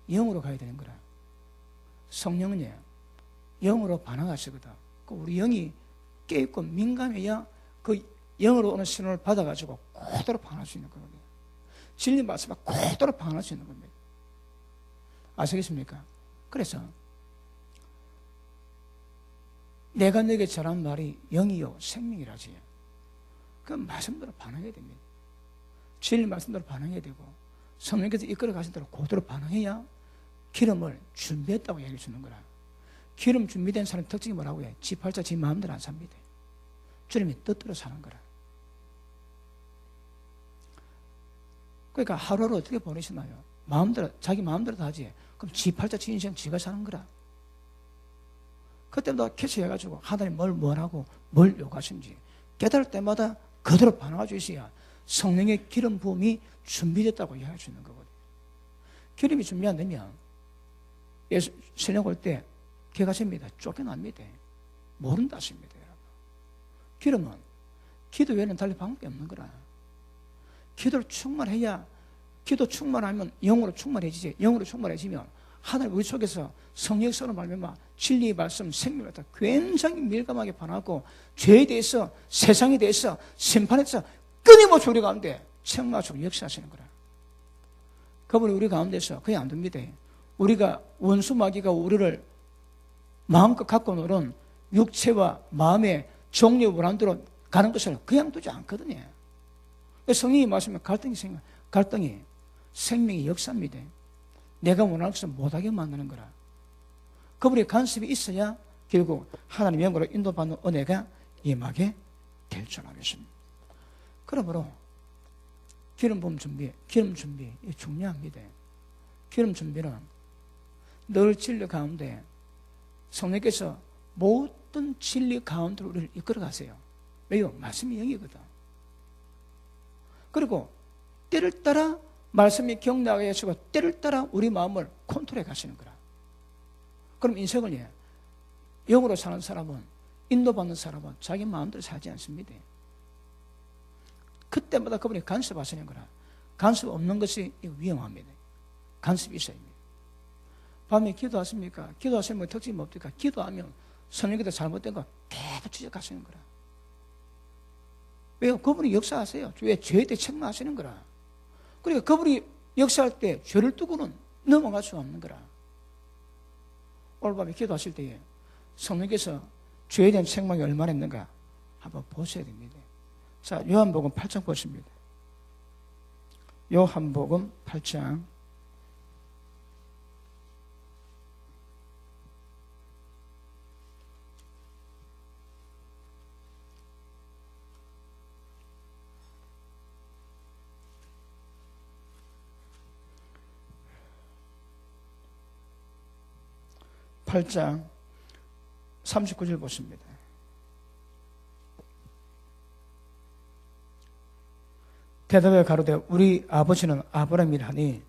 영으로 가야 되는 거라. 성령은요, 영으로 반응하시거든. 우리 영이 깨있고 민감해야 그 영으로 오는 신호를 받아가지고 그대로 반응할 수 있는 거거든요. 진리 말씀에 그대로 반응할 수 있는 겁니다. 아시겠습니까? 그래서 내가 너에게 전한 말이 영이요 생명이라지. 그 말씀대로 반응해야 됩니다. 진리 말씀대로 반응해야 되고 성령께서 이끌어 가신 대로 그대로 반응해야 기름을 준비했다고 얘기해 주는 거라. 기름 준비된 사람 특징이 뭐라고 해? 지 팔자 지 마음대로 안 삽니다. 주님이 뜻대로 사는 거라. 그러니까 하루하루 어떻게 보내시나요? 마음대로, 자기 마음대로 다 하지. 그럼 지 팔자 지 인생 지가 사는 거라. 그때마다 캐치해가지고 하나님 뭘 원하고 뭘 요구하시는지 깨달을 때마다 그대로 반응해 주셔야 성령의 기름 부음이 준비됐다고 이야기할 수 있는 거거든요. 기름이 준비 안 되면 예수 신령 올 때 개가십니다. 쫓겨납니다. 모른다 하십니다, 여러분. 기름은 기도 외에는 달리 방법이 없는 거라. 기도를 충만해야, 기도 충만하면 영으로 충만해지지. 영으로 충만해지면 하나님 우리 속에서 성령의 선을 말미암아 진리의 말씀, 생명을 갖다 굉장히 밀감하게 반하고 죄에 대해서, 세상에 대해서, 심판에 대해서 끊임없이 우리 가운데 책망하시고 역사하시는 거라. 그분이 우리 가운데서 그게 안 됩니다. 우리가 원수 마귀가 우리를 마음껏 갖고 노는 육체와 마음의 종류 원한대로 가는 것을 그냥 두지 않거든요. 성령이 말씀에 갈등이 생명의 역사입니다. 내가 원하는 것을 못하게 만드는 거라. 그분의 간섭이 있어야 결국 하나님의 영으로 인도받는 은혜가 임하게 될 줄 알겠습니다. 그러므로 기름 부음 준비 중요합니다. 기름 준비는 늘 진리 가운데 성령께서 모든 진리 가운데로 우리를 이끌어 가세요. 왜요? 말씀이 영이거든. 그리고 때를 따라 말씀이 경나게 하시고 때를 따라 우리 마음을 컨트롤해 가시는 거라. 그럼 인생을 영으로 사는 사람은, 인도받는 사람은 자기 마음대로 살지 않습니다. 그때마다 그분이 간섭하시는 거라. 간섭 없는 것이 위험합니다. 간섭이 있어야 합니다. 밤에 기도하십니까? 기도하시는 분 특징이 뭡니까? 기도하면 성령께서 잘못된 거 계속 지적하시는 거라. 왜요? 그분이 역사하세요. 왜? 죄에 대해 책망하시는 거라. 그러니까 그분이 역사할 때 죄를 두고는 넘어갈 수가 없는 거라. 오늘 밤에 기도하실 때에 성령께서 죄에 대한 책망이 얼마나 있는가 한번 보셔야 됩니다. 자, 요한복음 8장 보십니다. 요한복음 8장 8장 39절 보십니다. 대답에 가로되 우리 아버지는 아브라함이라니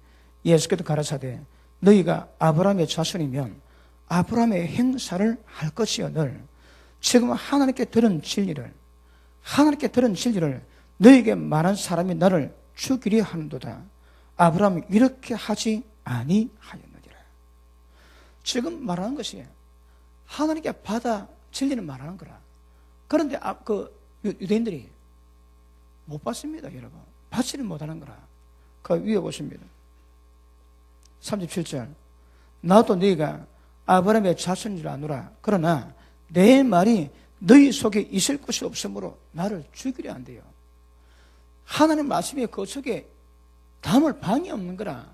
예수께서 가라사대 너희가 아브라함의 자손이면 아브라함의 행사를 할 것이거늘 지금 하나님께 들은 진리를 너희에게 말한 사람이 나를 죽이려 하는도다. 아브라함이 이렇게 하지 아니하였느니라. 지금 말하는 것이 하나님께 받아 진리를 말하는 거라. 그런데 유대인들이 못 받습니다, 여러분. 받지를 못하는 거라. 그 위에 보십니다. 37절. 나도 너희가 아브라함의 자손인 줄 아노라. 그러나 내 말이 너희 속에 있을 것이 없으므로 나를 죽이려 한대요. 하나님 말씀이 그 속에 담을 방이 없는 거라.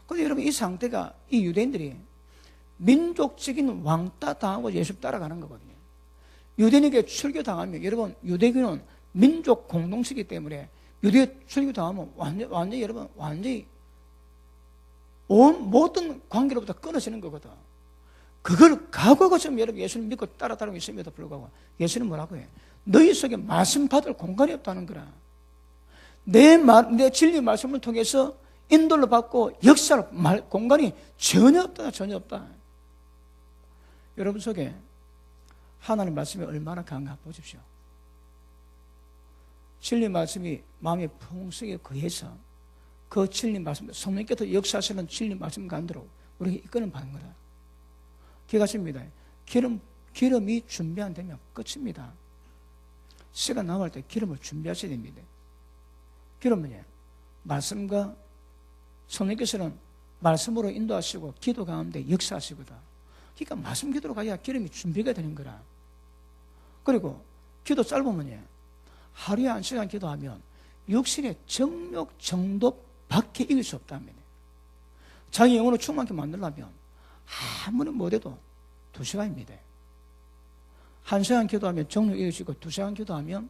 그런데 여러분 이 상태가 이 유대인들이 민족적인 왕따 당하고 예수 따라가는 거거든요. 유대인에게 출교당하면 여러분 유대교는 민족 공동체이기 때문에 유대 출교당하면 완전히 여러분 완전히 모든 관계로부터 끊어지는 거거든. 그걸 각오하고 지금 여러분 예수님 믿고 따라가고 있음에도 불구하고 예수님 뭐라고 해? 너희 속에 말씀 받을 공간이 없다는 거라. 내 진리 말씀을 통해서 인도를 받고 역사를 공간이 전혀 없다. 여러분 속에 하나님 말씀이 얼마나 강한가 보십시오. 진리 말씀이 마음의 풍성에 거해서 그 진리 말씀, 성령께서 역사하시는 진리 말씀 가운데로 우리에게 이끄는 받는 거다. 기억하십니다. 기름이 준비 안 되면 끝입니다. 시간 남을 때 기름을 준비하셔야 됩니다. 기름은요, 말씀과 성령께서는 말씀으로 인도하시고 기도 가운데 역사하시거든. 그러니까 말씀 기도로 가야 기름이 준비가 되는 거라. 그리고 기도 짧으면요, 하루에 1시간 기도하면 육신의 정욕 정도 밖에 이길 수 없답니다. 자기 영혼을 충만하게 만들려면 아무리 못해도 2시간입니다. 1시간 기도하면 정욕 이길 수 있고 2시간 기도하면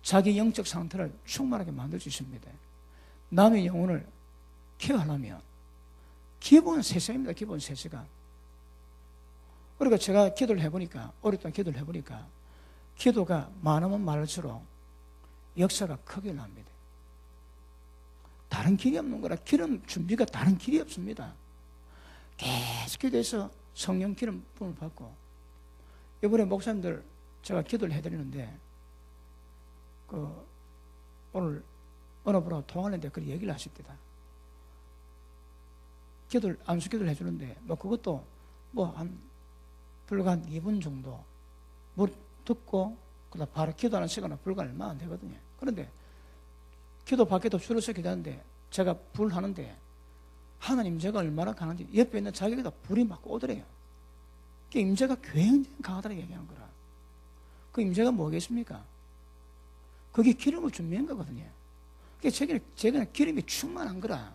자기 영적 상태를 충만하게 만들 수 있습니다. 남의 영혼을 케어하려면 기본 3시간입니다. 기본 3시간. 그러니까 제가 기도를 해보니까, 오랫동안 기도를 해보니까 기도가 많으면 많을수록 역사가 크게 납니다. 다른 길이 없는 거라. 기름 준비가 다른 길이 없습니다. 계속 기도해서 성령 기름 부음을 받고, 이번에 목사님들 제가 기도를 해드리는데 오늘 어느 분하고 통화하는데 그 얘기를 하십니다. 안수 기도를 해주는데 그것도 불과 한 2분 정도 듣고 그다음 바로 기도하는 시간은 불과 얼마 안 되거든요. 그런데 기도 밖에도 줄을 서 기도하는데 제가 불하는데 하나님 임재가 얼마나 강한지 옆에 있는 자기가 불이 막 오더래요. 그 임재가 굉장히 강하다고 얘기하는 거라. 그 임재가 뭐겠습니까? 그게 기름을 준비한 거거든요. 제게는 기름이 충만한 거라.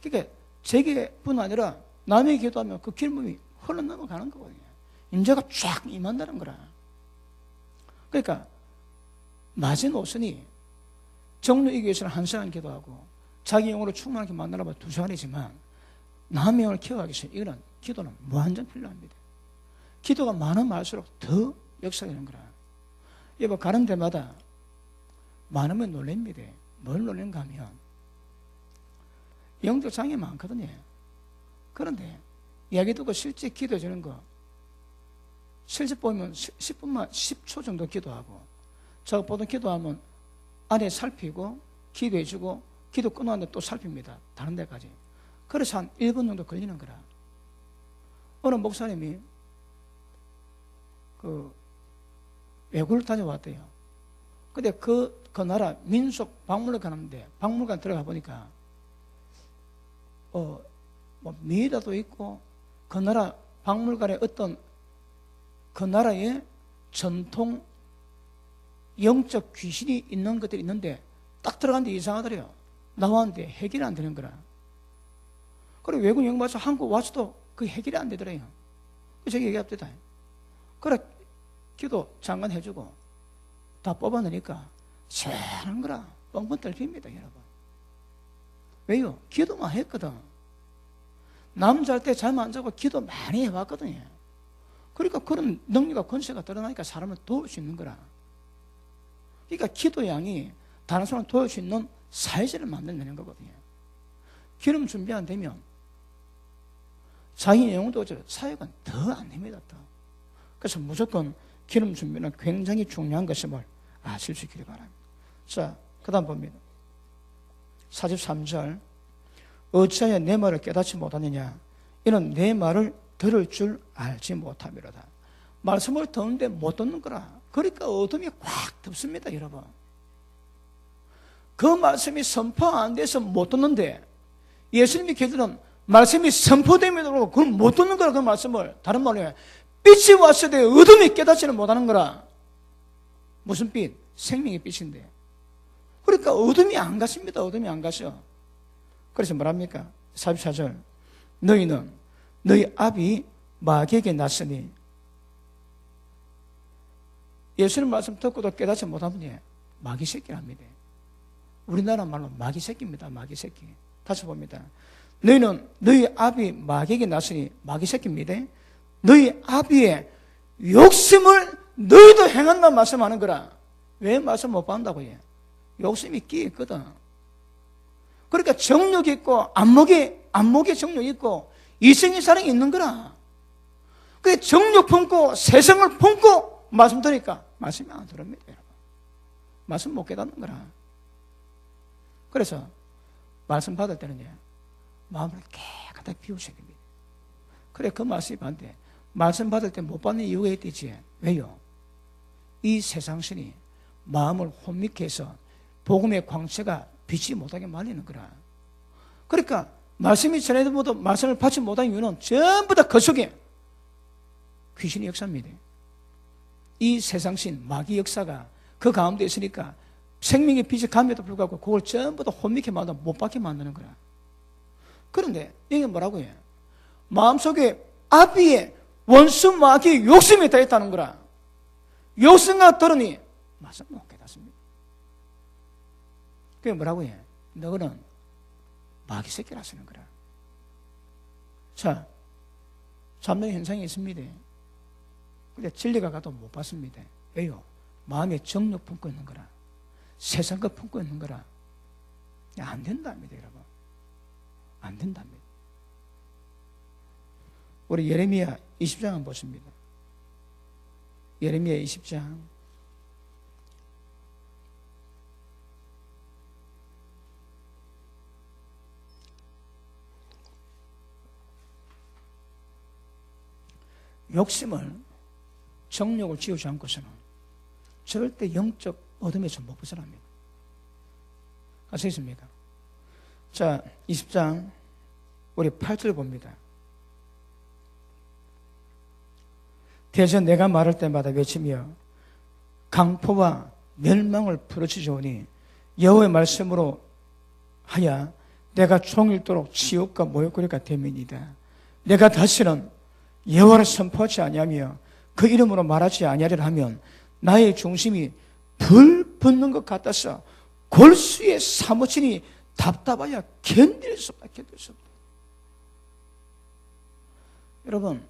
그러니까 제게뿐 아니라 남의 기도하면 그 기름이 흘러 넘어가는 거거든요. 임재가 쫙 임한다는 거라. 그러니까 마지노선이 정로 이기 위해서는 1시간 기도하고 자기 영으로 충만하게 만나려면 2시간이지만 남의 영을 키워가기 위해서 이거는 기도는 무한정 필요합니다. 기도가 많을수록 더 역사가 되는 거라. 여보 가는 데마다 많으면 놀랍니다. 뭘 놀라는가 하면 영적 장애 많거든요. 그런데 이야기 듣고 실제 기도해 주는 거 실제 보면 10초 정도 기도하고 저 보통 기도하면 안에 살피고 기도해 주고 기도 끝나는데 또 살핍니다. 다른 데까지. 그래서 한 1분 정도 걸리는 거라. 어느 목사님이 외국을 다녀왔대요. 근데 그 나라 민속 박물관 가는데 박물관 들어가 보니까 미이라도 있고 그 나라 박물관에 어떤 그 나라의 전통 영적 귀신이 있는 것들이 있는데 딱 들어갔는데 이상하더래요. 나왔는데 해결이 안 되는 거라. 그리고 외국 영화 와서 한국 와서도 그 해결이 안 되더래요. 저기 얘기합니다. 그래 기도 잠깐 해주고 다 뽑아내니까 시원한 거라. 뻥뻥 뚫힙니다, 여러분. 왜요? 기도만 했거든. 남 잘 때 잠 안 자고 기도 많이 해왔거든요. 그러니까 그런 능력과 권세가 드러나니까 사람을 도울 수 있는 거라. 그러니까 기도 양이 다른 사람을 도울 수 있는 사회자를 만들어내는 거거든요. 기름 준비 안 되면 자기 영혼도 사역은 더 안 됩니다. 더. 그래서 무조건 기름 준비는 굉장히 중요한 것임을 아실 수 있기를 바랍니다. 자, 그 다음 봅니다. 43절. 어찌하여 내 말을 깨닫지 못하느냐? 이는 내 말을 들을 줄 알지 못함이로다. 말씀을 듣는데 못 듣는 거라. 그러니까 어둠이 꽉 덮습니다, 여러분. 그 말씀이 선포 안 돼서 못 듣는데, 예수님이 계시는 말씀이 선포됨에도 그걸 못 듣는 거라. 그 말씀을 다른 말로 빛이 왔을 때 어둠이 깨닫지는 못하는 거라. 무슨 빛? 생명의 빛인데. 그러니까 어둠이 안 갔습니다. 어둠이 안 가죠. 그래서 뭐랍니까? 44절. 너희는 너희 아비 마귀에게 났으니. 예수님 말씀 듣고도 깨닫지 못하면 마귀 새끼랍니다. 우리나라 말로 마귀 새끼입니다. 마귀 새끼. 다시 봅니다. 너희는 너희 아비 마귀에게 났으니. 마귀 새끼입니다. 너희 아비의 욕심을 너희도 행한다는 말씀하는 거라. 왜 말씀 못 받는다고 해? 욕심이 끼어 있거든. 그러니까 정욕이 있고 안목에 정욕이 있고 이성의 사랑이 있는 거라. 그래 정욕 품고 세상을 품고 말씀 들으니까 말씀이 안 들어옵니다, 여러분. 말씀 못 깨닫는 거라. 그래서 말씀 받을 때는 마음을 깨끗하게 비우셔야 됩니다. 그래 그 말씀이 반대. 말씀 받을 때 못 받는 이유가 있겠지. 왜요? 이 세상신이 마음을 혼미케 해서 복음의 광채가 비치지 못하게 말리는 거라. 그러니까 말씀이 전해도 말씀을 받지 못한 이유는 전부 다 그 속에 귀신의 역사입니다. 이 세상신 마귀 역사가 그 가운데 있으니까 생명의 빛이 감에도 불구하고 그걸 전부 다 혼미케 만들어 못 받게 만드는 거야. 그런데 이게 뭐라고 해? 마음속에 아비의 원수 마귀의 욕심이 다 있다는 거라. 욕심과 들으니 말씀 못 깨닫습니다. 그게 뭐라고 해? 너는 마귀 새끼라 쓰는 거라. 자, 잠정 현상이 있습니다. 근데 진리가 가도 못 받습니다. 왜요? 마음에 정욕 품고 있는 거라. 세상 것 품고 있는 거라. 안 된답니다, 여러분. 안 된답니다. 우리 예레미야 20장 한번 보십니다. 예레미야 20장. 욕심을, 정욕을 지우지 않고서는 절대 영적 어둠에서 못 벗어납니다. 아시겠습니까? 자, 20장 우리 8절 봅니다. 대전 내가 말할 때마다 외치며 강포와 멸망을 부르짖으오니 여호와의 말씀으로 하여 내가 종일토록 지옥과 모욕거리가 됨이니이다. 내가 다시는 여호와를 선포하지 아니하며 그 이름으로 말하지 아니하리라 하면 나의 중심이 불 붙는 것 같아서 골수에 사무치니 답답하여 견딜 수 없다. 견딜 수 없다. 여러분,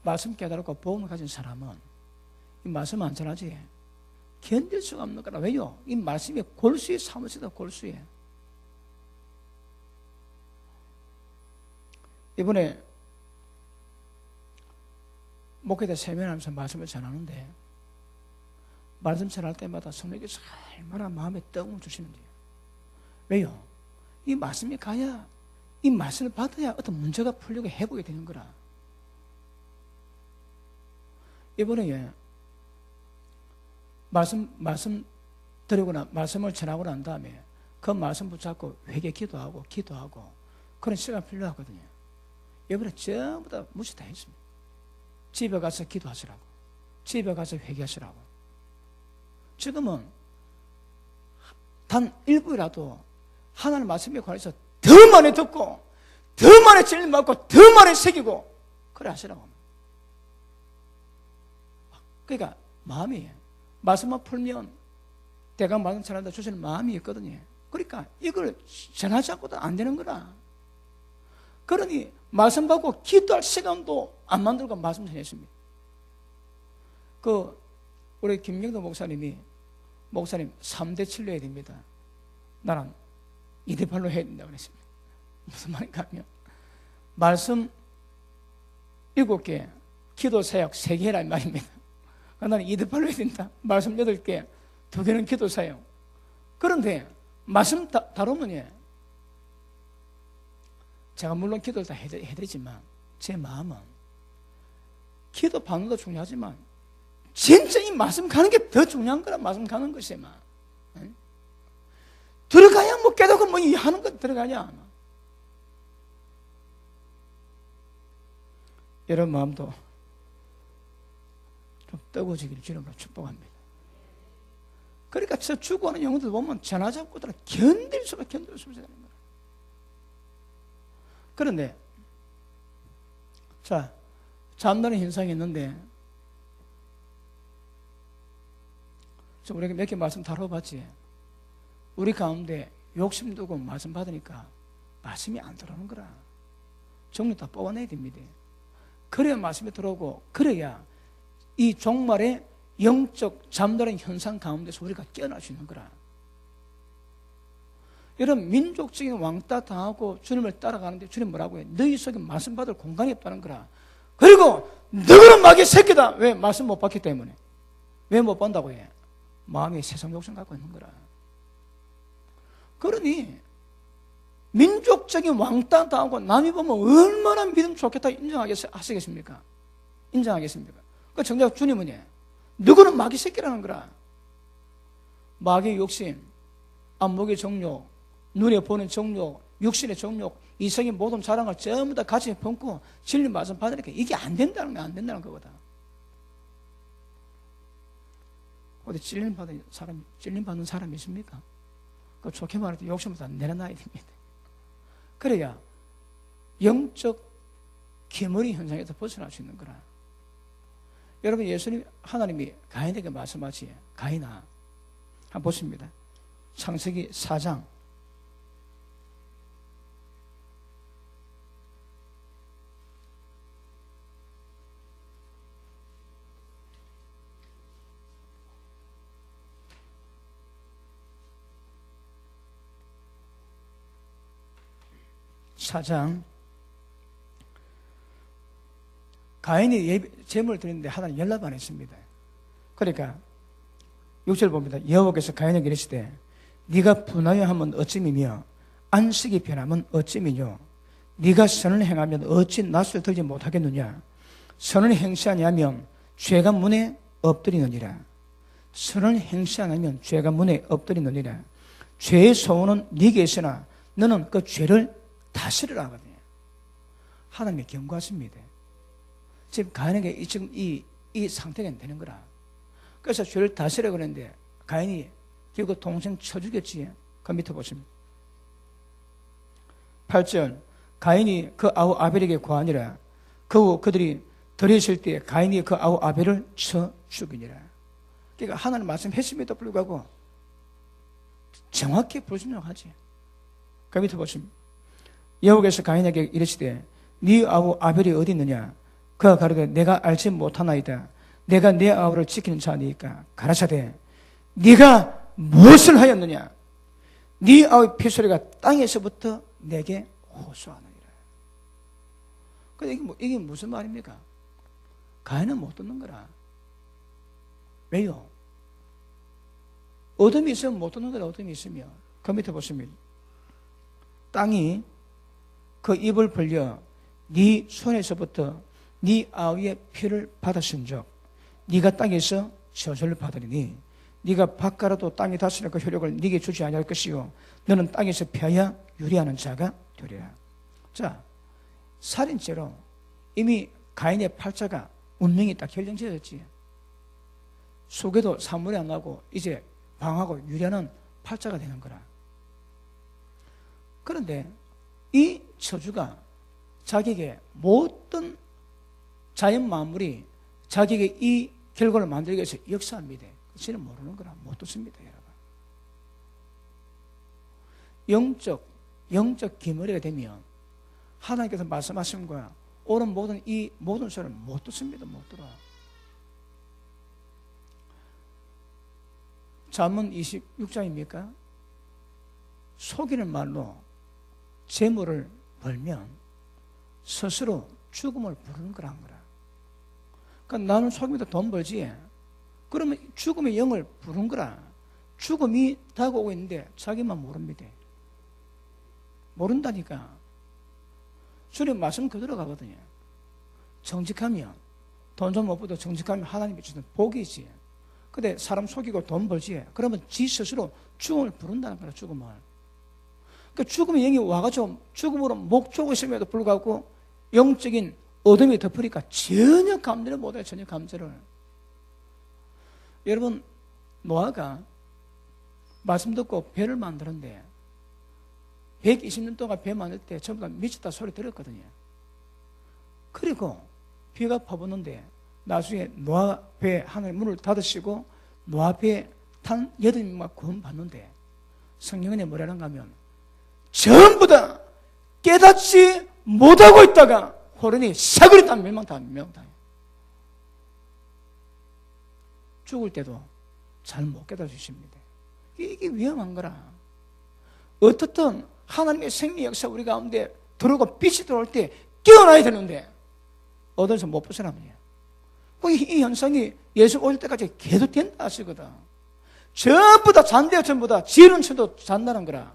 말씀 깨달았고 복음을 가진 사람은 이 말씀 안 전하지 견딜 수가 없는 거라. 왜요? 이 말씀이 골수에 사무치다. 골수에. 이번에 목회자 세면하면서 말씀을 전하는데 말씀 전할 때마다 성령께서 얼마나 마음에 떡을 주시는지. 왜요? 이 말씀이 가야, 이 말씀을 받아야 어떤 문제가 풀리고 해보게 되는 거라. 이번에 말씀 드리거나 말씀을 전하고 난 다음에 그 말씀 붙잡고 회개 기도하고 그런 시간 필요하거든요. 이번에 전부 다 무시 다 했습니다. 집에 가서 기도하시라고, 집에 가서 회개하시라고. 지금은 단 일부라도 하나님 말씀에 관해서 더 많이 듣고 더 많이 진리 받고 더 많이 새기고 그래 하시라고. 그러니까 마음이 말씀만 풀면 대강 말씀 전하다 주시는 마음이 있거든요. 그러니까 이걸 전하지 않고도 안 되는 거라. 그러니 말씀 받고 기도할 시간도 안 만들고 말씀 전했습니다. 우리 김경도 목사님 3대 진료해야 됩니다. 나는 2대8로 해야 된다고 그랬습니다. 무슨 말인가 하면 말씀 7개, 기도 사역 3개 해라는 말입니다. 나는 2대8로 해야 된다. 말씀 8개, 2개는 기도 사역. 그런데 말씀 다루면 제가 물론 기도를 다 해드리지만 제 마음은 기도 받는 것도 중요하지만 진짜 이 말씀 가는 게 더 중요한 거라. 말씀 가는 것이만 들어가야 뭐 깨닫고 뭐 하는 것 들어가냐. 여러분 마음도 좀 뜨거워지기를 주님으로 축복합니다. 그러니까 저 죽어가는 영혼들 보면 전화 잡고들 견딜 수밖에 되는 거예요. 그런데 자, 잠드는 현상이 있는데 우리가 몇 개 말씀 다뤄봤지. 우리 가운데 욕심 두고 말씀 받으니까 말씀이 안 들어오는 거라. 정리 다 뽑아내야 됩니다. 그래야 말씀이 들어오고, 그래야 이 종말의 영적 잠드는 현상 가운데서 우리가 깨어날 수 있는 거라. 이런 민족적인 왕따 당하고 주님을 따라가는데 주님 뭐라고 해? 너희 속에 말씀 받을 공간이 없다는 거라. 그리고 너희는 마귀의 새끼다. 왜? 말씀 못 받기 때문에. 왜 못 본다고 해? 마음이 세상 욕심 갖고 있는 거라. 그러니 민족적인 왕따 당하고 남이 보면 얼마나 믿음 좋겠다 인정하시겠습니까? 인정하겠습니까? 그 정작 주님은 누구는 마귀 새끼라는 거라. 마귀의 욕심, 안목의 정욕, 눈에 보는 정욕, 육신의 정욕, 이성의 모든 자랑을 전부 다 가슴에 품고 진리 말씀 받으니까 이게 안 된다는 거, 안 된다는 거거든. 어디 찔림받는 사람이 있습니까? 그 좋게 말할 때 욕심을 다 내려놔야 됩니다. 그래야 영적 기머리 현상에서 벗어날 수 있는 거라. 여러분, 예수님, 하나님이 가인에게 말씀하지. 가인아, 한번 보십니다. 창세기 4장 4장 가인이 제물을 드리는데 하나님 연락 안 했습니다. 그러니까 6절 봅니다. 여호와께서 가인에게 이르시되 네가 분하여 하면 어찌미며 안식이 변하면 어찌미뇨. 네가 선을 행하면 어찌 낯을 들지 못하겠느냐. 선을 행치 아니하면 죄가 문에 엎드리느니라. 선을 행치 아니하면 죄가 문에 엎드리느니라. 죄의 소원은 네게 있으나 너는 그 죄를 다스리라 하거든요. 하나님이 경고하십니다. 지금 가인에게 지금 이 상태가 되는 거라. 그래서 죄를 다스리라 그랬는데 가인이 결국 동생 쳐 죽였지. 그 밑에 보시면 8절 가인이 그 아우 아벨에게 고하니라. 그 후 그들이 들으실 때 가인이 그 아우 아벨을 쳐 죽이니라. 그러니까 하나님 말씀했음에도 불구하고 정확히 불순종하지. 그 밑에 보시면 여호와께서 가인에게 이르시되 네 아우 아벨이 어디 있느냐. 그가 가로되 내가 알지 못하나이다. 내가 내 아우를 지키는 자니까 가라사대 네가 무엇을 하였느냐. 네 아우의 피소리가 땅에서부터 내게 호소하느니라. 근데 이게 무슨 말입니까? 가인은 못 듣는 거라. 왜요? 어둠이 있으면 못 듣는 거라. 어둠이 있으면. 그 밑에 보시면 땅이 그 입을 벌려 네 손에서부터 네 아우의 피를 받았은즉 네가 땅에서 저주를 받으리니 네가 바깥으로도 땅이 다스릴 그 효력을 네게 주지 아니할 것이요 너는 땅에서 패야 유리하는 자가 되리라. 자, 살인죄로 이미 가인의 팔자가 운명이 딱 결정지어졌지. 속에도 산물이 안 나고 이제 방하고 유리하는 팔자가 되는 거라. 그런데 이 저주가 자기에게 모든 자연 만물이 자기에게 이 결과를 만들기 위해서 역사합니다. 그치는 모르는 거라. 못 듣습니다, 여러분. 영적 기머리가 되면 하나님께서 말씀하신 거야. 옳은 이 모든 소리를 못 듣습니다. 못 들어. 잠언 26장입니까? 속이는 말로 재물을 벌면 스스로 죽음을 부르는 거란 거라. 그러니까 나는 속이면서 돈 벌지. 그러면 죽음의 영을 부른 거라. 죽음이 다가오고 있는데 자기만 모릅니다. 모른다니까. 주님 말씀 그대로 가거든요. 정직하면, 돈 좀 못 벌어도 정직하면 하나님이 주는 복이지. 근데 사람 속이고 돈 벌지. 그러면 지 스스로 죽음을 부른다는 거라, 죽음을. 그러니까 죽음의 영이 와가지고 죽음으로 목조고 있음에도 불구하고 영적인 어둠이 덮으니까 전혀 감지를 못해요. 전혀 감지를. 여러분, 노아가 말씀 듣고 배를 만드는데 120년 동안 배 만들 때 전부 다 미쳤다 소리 들었거든요. 그리고 비가 퍼붓는데 나중에 노아 배 하늘 문을 닫으시고 노아 배에 탄 8명만 구원받는데 성경에 뭐라는가 하면 전부 다 깨닫지 못하고 있다가 호련히 사거리 다 멸망당해요. 죽을 때도 잘 못 깨닫으십니다. 이게 위험한 거라. 어떻든 하나님의 생명 역사 우리 가운데 들어오고 빛이 들어올 때 깨어나야 되는데 어디서 못 벗어납니다. 이 현상이 예수 올 때까지 계속 된다 하시거든. 전부 다 잔대요. 전부 다 지혜는 쳐도 잔다는 거라.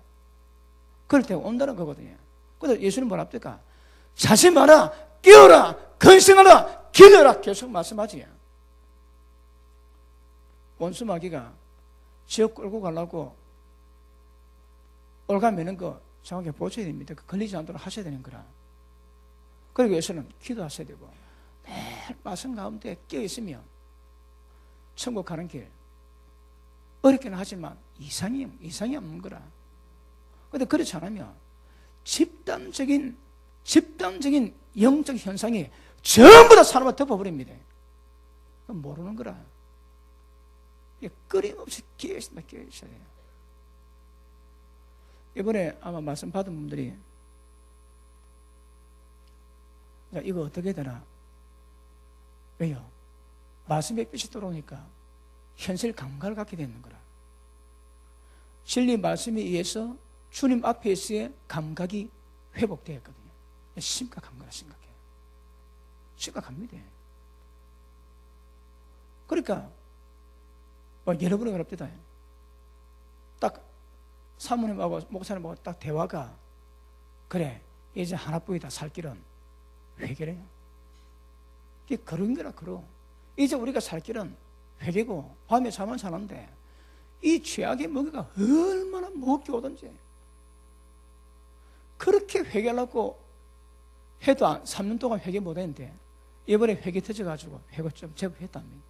그럴 때 온다는 거거든요. 그래서 예수는 뭐라 합니까? 자지 마라, 깨어라, 근성하라, 기도하라 계속 말씀하지. 원수 마귀가 지옥 끌고 가려고 올가매는 거 정확히 보셔야 됩니다. 걸리지 않도록 하셔야 되는 거라. 그리고 예수는 기도하셔야 되고 매일 말씀 가운데 깨어있으면 천국 가는 길 어렵기는 하지만 이상이 없는 거라. 그런데 그렇지 않으면 집단적인 영적 현상이 전부 다 사람을 덮어버립니다. 모르는 거라. 끊임없이 깨어있어야 돼요. 이번에 아마 말씀 받은 분들이 이거 어떻게 되나? 왜요? 말씀의 빛이 들어오니까 현실 감각을 갖게 되는 거라. 진리 말씀에 의해서 주님 앞에서의 감각이 회복되었거든요. 심각한 거라 심각해요. 심각합니다. 그러니까 여러분이 그럽니다. 딱 사모님하고 목사님하고 딱 대화가 그래 이제 하나뿐이다 살 길은 회개래요. 이게 그런 거라 그러. 이제 우리가 살 길은 회개고 밤에 잠은 자는데 이 죄악의 먹이가 얼마나 무겁게 오든지 그렇게 회개하려고 해도 3년 동안 회개 못했는데 이번에 회개 터져가지고 회개 좀 제법 했답니다.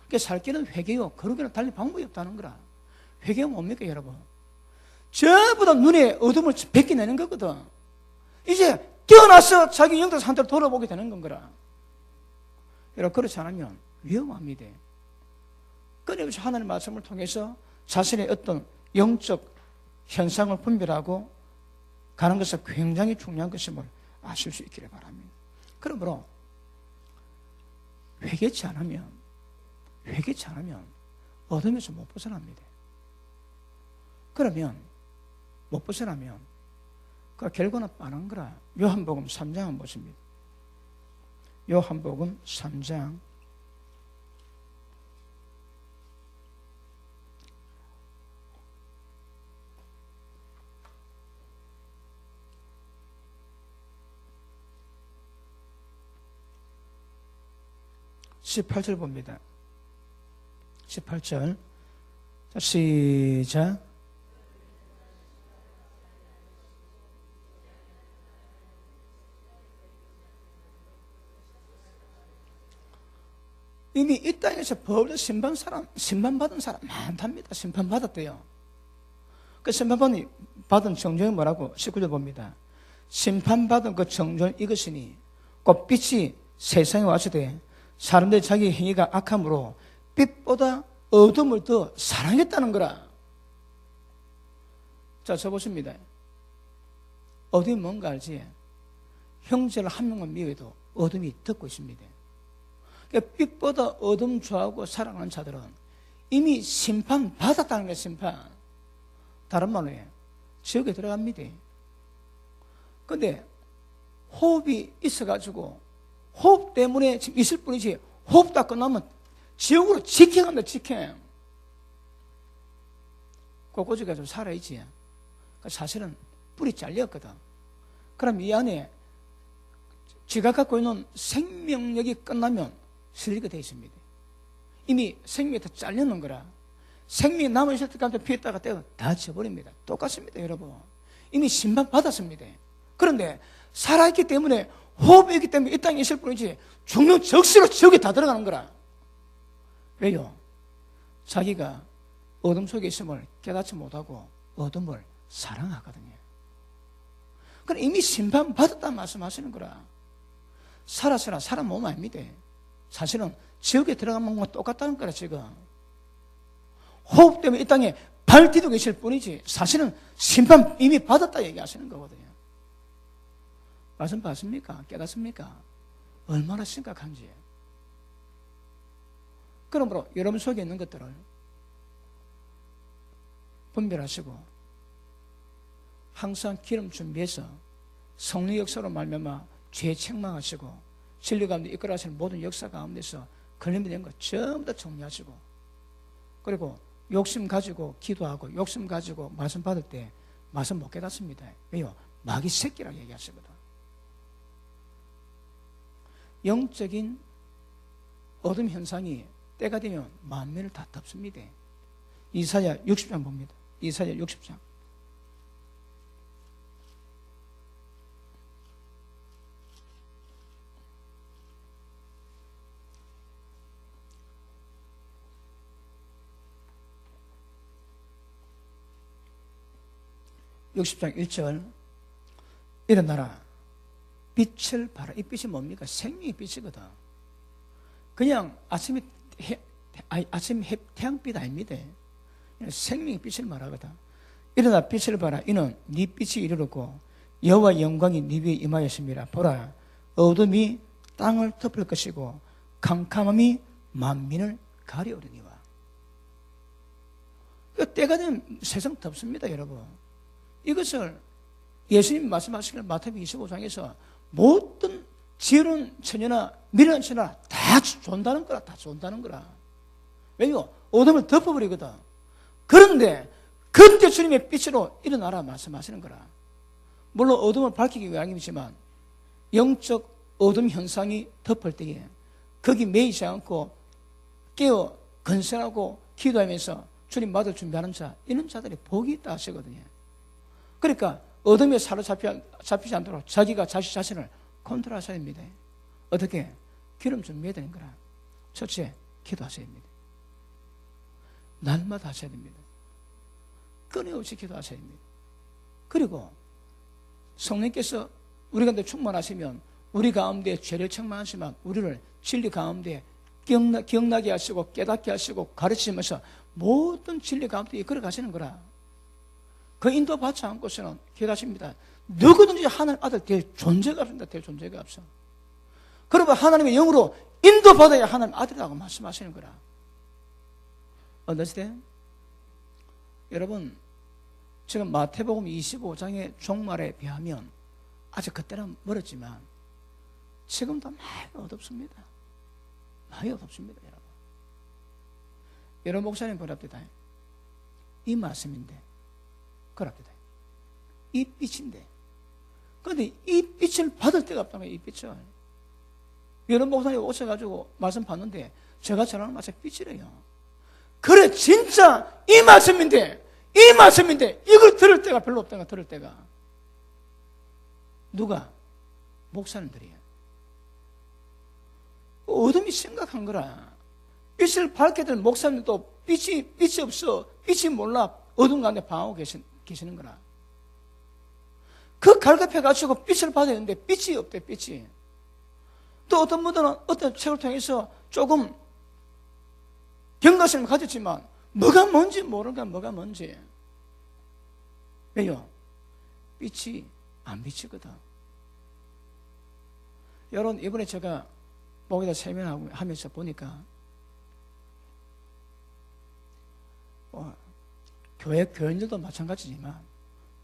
그러니까 살 길은 회개요. 그러기는 달리 방법이 없다는 거라. 회개가 뭡니까 여러분? 전부 다 눈에 어둠을 벗겨내는 거거든. 이제 깨어나서 자기 영적 상태로 돌아보게 되는 건 거라. 여러분 그렇지 않으면 위험합니다. 끊임없이 하나님의 말씀을 통해서 자신의 어떤 영적 현상을 분별하고 가는 것은 굉장히 중요한 것임을 아실 수 있기를 바랍니다. 그러므로 회개치 않으면 어둠에서 못 벗어납니다. 그러면 못 벗어나면 그 결과는 뻔한 거라. 요한복음 3장 한번 보십니다. 요한복음 3장 18절 봅니다. 18절 자, 시작. 이미 이 땅에서 벌써 심판받은 사람 많답니다. 심판받았대요. 그 심판받은 정죄는 뭐라고? 19절 봅니다. 심판받은 그 정죄는 이것이니 곧 빛이 세상에 왔으되 사람들이 자기 행위가 악함으로 빛보다 어둠을 더 사랑했다는 거라. 자, 저 보십니다. 어둠이 뭔가 알지? 형제를 한 명만 미워해도 어둠이 덮고 있습니다. 그러니까 빛보다 어둠 좋아하고 사랑하는 자들은 이미 심판받았다는 거예요. 심판. 다른 말로 해. 지옥에 들어갑니다. 근데 호흡이 있어가지고 호흡 때문에 지금 있을 뿐이지 호흡 다 끝나면 지옥으로 직행한다. 직행. 꼬꼬지가 살아있지. 사실은 뿌리 잘렸거든. 그럼 이 안에 지가 갖고 있는 생명력이 끝나면 실리게 되어 있습니다. 이미 생명이 다 잘렸는 거라. 생명이 남아있을 때까지 피했다가 떼가 다 지워버립니다. 똑같습니다, 여러분. 이미 심판 받았습니다. 그런데 살아있기 때문에 호흡이 있기 때문에 이 땅에 있을 뿐이지 죽는 적시로 지옥에 다 들어가는 거라. 왜요? 자기가 어둠 속에 있음을 깨닫지 못하고 어둠을 사랑하거든요. 그럼 이미 심판 받았다는 말씀하시는 거라. 살았으나 사람 몸 아닙니다. 사실은 지옥에 들어가는 것과 똑같다는 거라. 지금 호흡 때문에 이 땅에 발 디디고 계실 뿐이지 사실은 심판 이미 받았다 얘기하시는 거거든요. 말씀 받습니까? 깨닫습니까? 얼마나 심각한지. 그러므로 여러분 속에 있는 것들을 분별하시고 항상 기름 준비해서 성령 역사로 말미암아 죄 책망하시고 진리 가운데 이끌어가시는 모든 역사 가운데서 걸림이 된 것 전부 다 정리하시고, 그리고 욕심 가지고 기도하고 욕심 가지고 말씀 받을 때 말씀 못 깨닫습니다. 왜요? 마귀 새끼라고 얘기하시거든. 영적인 어둠 현상이 때가 되면 만면을 다 덮습니다. 이사야 60장 봅니다. 이사야 60장. (60장) 1절 일어나라 빛을 발하. 이 빛이 뭡니까? 생명의 빛이거든. 그냥 아침에 태양빛 아닙니다. 생명의 빛을 말하거든. 일어나 빛을 발하. 이는 네 빛이 이르렀고 여호와 영광이 네 위에 임하였습니다. 보라 어둠이 땅을 덮을 것이고 캄캄함이 만민을 가려오려니와. 때가 되면 세상 덮습니다, 여러분. 이것을 예수님 말씀하시길 마태복음 25장에서 모든 지혜로운 처녀나 미련한 처녀나 다 존다는 거라. 다 존다는 거라. 왜요? 어둠을 덮어버리거든. 그런데 그때 주님의 빛으로 일어나라 말씀하시는 거라. 물론 어둠을 밝히기 위함이지만 영적 어둠 현상이 덮을 때에 거기 매이지 않고 깨어 건설하고 기도하면서 주님 받을 준비하는 자, 이런 자들이 복이 있다 하시거든요. 그러니까 어둠에 사로잡히지 않도록 자기가 자신을 컨트롤하셔야 됩니다. 어떻게? 기름 준비해야 되는 거라. 첫째, 기도하셔야 됩니다. 날마다 하셔야 됩니다. 끊임없이 기도하셔야 됩니다. 그리고 성령께서 우리 가운데 충만하시면 우리 가운데 죄를 책망하시면 우리를 진리 가운데 기억나게 하시고 깨닫게 하시고 가르치면서 모든 진리 가운데 이끌어 가시는 거라. 그 인도받지 않고서는 기도하십니다. 누구든지 하나님 아들 될 존재가 없습니다. 될 존재가 없어. 그러면 하나님의 영으로 인도받아야 하나님 아들이라고 말씀하시는 거라. understand? 여러분, 지금 마태복음 25장의 종말에 비하면 아직 그때는 멀었지만 지금도 많이 어둡습니다. 많이 어둡습니다, 여러분. 여러분 목사님 그럽니다. 이 말씀인데 그럽니다. 이 빛인데. 그런데 이 빛을 받을 데가 없다면 이 빛을. 여러분 목사님 오셔가지고 말씀 받는데 제가 전하는 말씀 빛이래요. 그래 진짜 이 말씀인데 이걸 들을 때가 별로 없다가 들을 때가. 누가? 목사님들이에요. 어둠이 심각한 거라. 빛을 밝게 된 목사님도 빛이 없어. 빛이 몰라. 어둠 가운데 방하고 계시는 거라. 그 갈급해가지고 빛을 받아야 되는데 빛이 없대, 빛이. 또 어떤 분들은 어떤 책을 통해서 조금 경각심을 가졌지만 뭐가 뭔지 모르니까 뭐가 뭔지. 왜요? 빛이 안 비치거든. 여러분, 이번에 제가 목에다 세면하면서 보니까 교인들도 마찬가지지만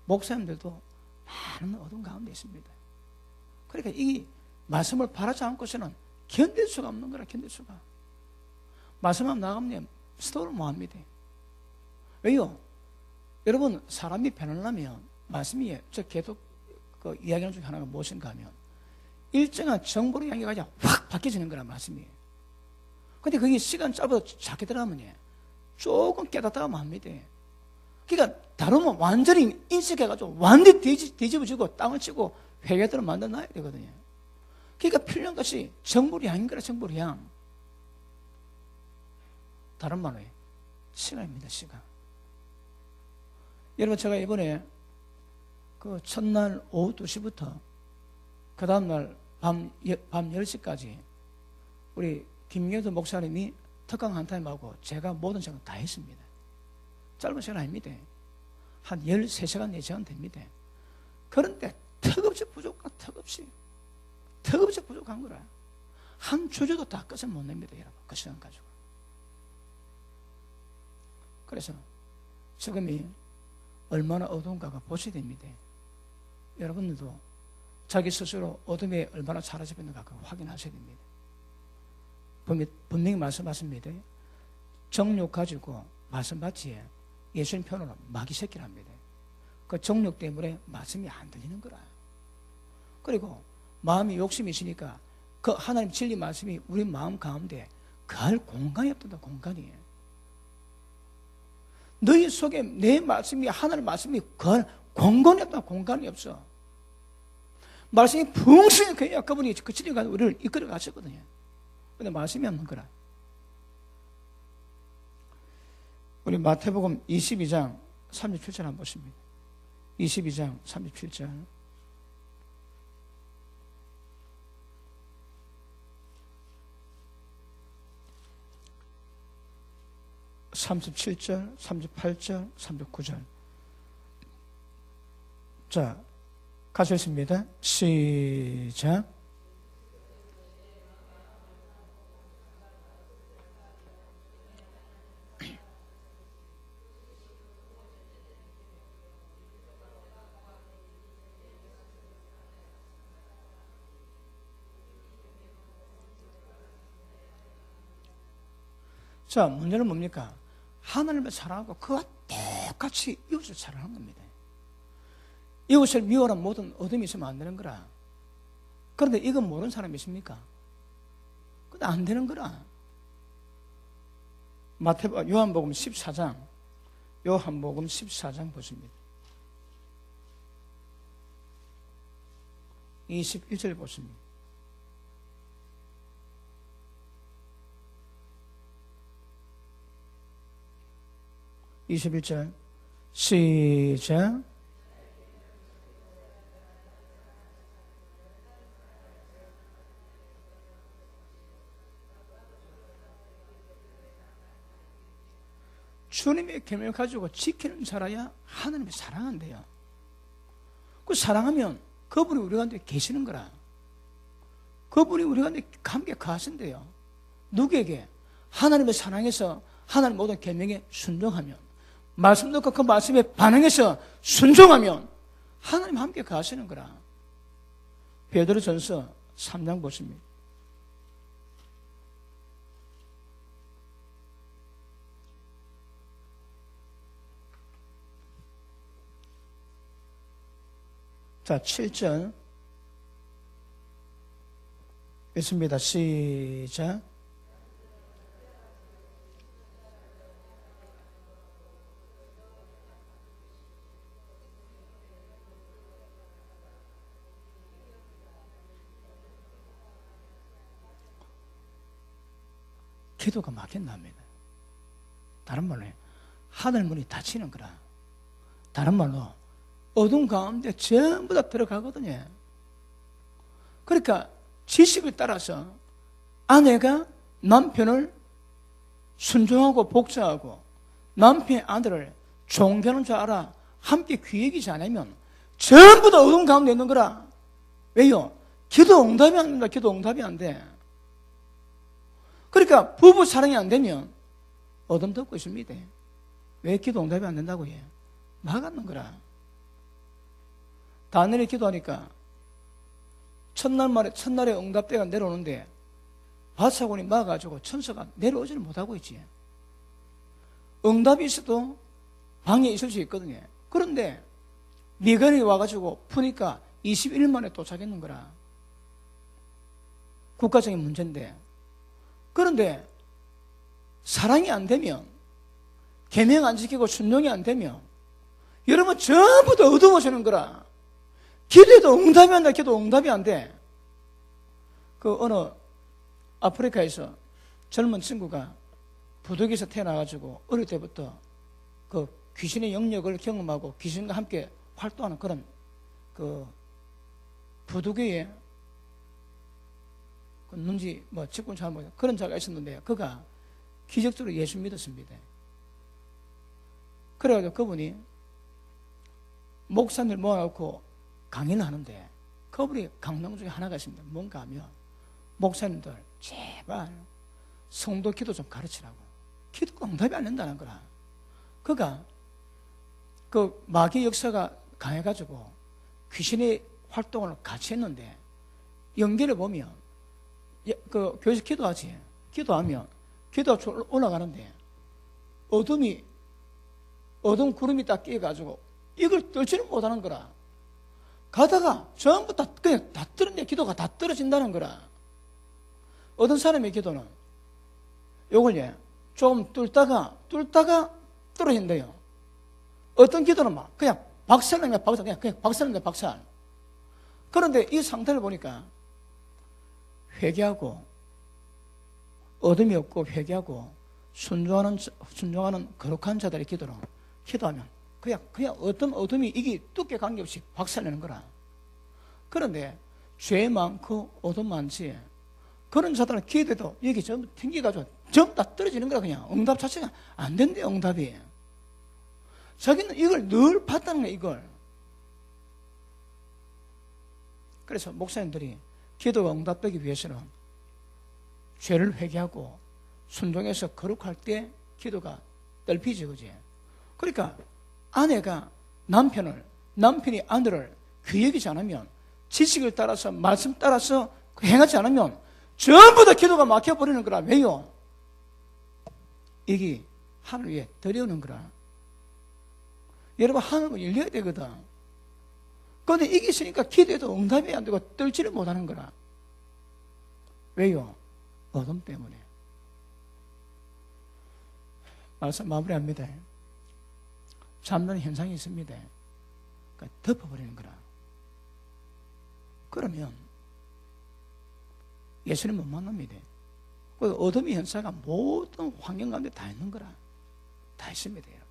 목사님들도 많은 어둠 가운데 있습니다. 그러니까 이 말씀을 바라지 않고서는 견딜 수가 없는 거라, 견딜 수가. 말씀하면 나가면 스토를 못합니다. 왜요? 여러분, 사람이 변하려면 말씀이, 저 계속 그 이야기하는 중에 하나가 무엇인가 하면 일정한 정보를 향해가지고 확 바뀌어지는 거란 말씀이에요. 근데 그게 시간 짧아도 작게 들어가면 조금 깨닫다가 맙니다. 그러니까 다르면 완전히 인식해가지고 완전히 뒤집어지고 땅을 치고 회개대로 만들어놔야 되거든요. 그러니까 필요한 것이 정보리 향인 거라, 정보리 향. 다른 말로 시간입니다, 시간. 여러분, 제가 이번에 그 첫날 오후 2시부터 그 다음날 밤 10시까지 우리 김경도 목사님이 특강 한 타임하고 제가 모든 시간 다 했습니다. 짧은 시간 아닙니다. 한 13시간, 4시간 됩니다. 그런데 턱없이 부족한 거라. 한 주제도 다 끝을 못 냅니다, 여러분. 그 시간 가지고. 그래서 지금이 얼마나 어두운가가 보셔야 됩니다. 여러분들도 자기 스스로 어둠에 얼마나 사라져 있는가 확인하셔야 됩니다. 분명히 말씀하십니다. 정욕 가지고 말씀 받지에 예수님 편으로 마귀 새끼랍니다. 그 정욕 때문에 말씀이 안 들리는 거라. 그리고 마음이 욕심이 있으니까 그 하나님 진리 말씀이 우리 마음 가운데 거할 공간이 없다, 공간이. 너희 속에 내 말씀이, 하나님 말씀이 거할 공간이 없다, 공간이 없어. 말씀이 풍성히 그야 그분이 그 진리가 우리를 이끌어 가셨거든요. 근데 말씀이 없는 거라. 우리 마태복음 22장 37절 한번 보십니다. 22장 37절. 37절, 38절, 39절. 자, 가셨습니다. 시작. 자, 문제는 뭡니까? 하나님을 사랑하고 그와 똑같이 이웃을 사랑하는 겁니다. 이웃을 미워하는 모든 어둠이 있으면 안 되는 거라. 그런데 이건 모르는 사람이 있습니까? 근데 안 되는 거라. 요한복음 14장, 요한복음 14장 보십니다. 21절 보십니다. (21절) 시작. 주님의 계명을 가지고 지키는 자라야 하나님이 사랑한대요. 그 사랑하면 그분이 우리 가운데 계시는 거라. 그분이 우리 가운데 함께 가신대요. 누구에게? 하나님의 사랑에서 하나님 모든 계명에 순종하면, 말씀 듣고 그 말씀에 반응해서 순종하면 하나님 함께 가시는 거라. 베드로전서 3장 보십니다. 자, 7절 읽습니다. 시작. 기도가 막힌답니다. 다른 말로 하늘 문이 닫히는 거라. 다른 말로 어둠 가운데 전부 다 들어가거든요. 그러니까 지식을 따라서 아내가 남편을 순종하고 복종하고 남편의 아들을 존경하는 줄 알아 함께 귀 여기지 않으면 전부 다 어둠 가운데 있는 거라. 왜요? 기도 응답이 안 된다. 기도 응답이 안 돼. 그러니까 부부 사랑이 안 되면 어둠 덮고 있습니다. 왜 기도 응답이 안 된다고 해요? 막았는 거라. 다니엘이 기도하니까 첫날에 응답대가 내려오는데 바사곤이 막아가지고 천사가 내려오지를 못하고 있지. 응답이 있어도 방에 있을 수 있거든요. 그런데 미가엘이 와가지고 푸니까 21일 만에 도착했는 거라. 국가적인 문제인데. 그런데 사랑이 안 되면, 계명 안 지키고 순종이 안 되면 여러분 전부 다 어두워지는 거라. 기도해도 응답이 안 돼. 기도 응답이 안 돼. 그 어느 아프리카에서 젊은 친구가 부득이에서 태어나가지고 어릴 때부터 그 귀신의 영역을 경험하고 귀신과 함께 활동하는 그런 그 부득이의 그 눈지 뭐 직분 잘 모르겠어요. 그런 자가 있었는데요. 그가 기적적으로 예수 믿었습니다. 그래가지고 그분이 목사님을 모아놓고 강의를 하는데 그분이 강령 중에 하나가 있습니다. 뭔가 하면 목사님들 제발 성도 기도 좀 가르치라고. 기도가 응답이 안 된다는 거라. 그가 그 마귀 역사가 강해가지고 귀신의 활동을 같이 했는데 연결해 보면 그 교회에서 기도하지. 기도하면 기도가 올라가는데 어둠 구름이 딱 끼어가지고 이걸 떨지는 못하는 거라. 가다가 전부 다 그냥 다 떨어진다. 기도가 다 떨어진다는 거라. 어떤 사람의 기도는 요걸 좀 뚫다가 떨어진대요. 어떤 기도는 막 그냥 박살납니다. 그냥 박살납니다. 박살. 그런데 이 상태를 보니까 회개하고 어둠이 없고 회개하고 순종하는 거룩한 자들의 기도로 기도하면 그냥 어떤 어둠이 이게 두께 관계없이 박살내는 거라. 그런데 죄 많고 어둠 많지. 그런 자들은 기도해도 여기 전부 튕겨가지고 전부 다 떨어지는 거라. 그냥 응답 자체가 안 된대요. 응답이. 자기는 이걸 늘 봤다는 거야. 이걸. 그래서 목사님들이 기도가 응답되기 위해서는 죄를 회개하고 순종해서 거룩할 때 기도가 떨피지, 그지? 그러니까 아내가 남편이 아내를 귀여기지 않으면, 지식을 따라서 말씀 따라서 행하지 않으면 전부 다 기도가 막혀버리는 거라. 왜요? 이게 하늘 위에 들여오는 거라. 여러분, 하늘은 열려야 되거든. 그런데 이게 있으니까 기도해도 응답이 안 되고 떨지를 못하는 거라. 왜요? 어둠 때문에. 말씀 마무리합니다. 잠드는 현상이 있습니다. 그러니까 덮어버리는 거라. 그러면 예수님 못 만납니다. 그 어둠의 현상가 모든 환경 가운데 다 있는 거라. 다 있습니다, 여러분.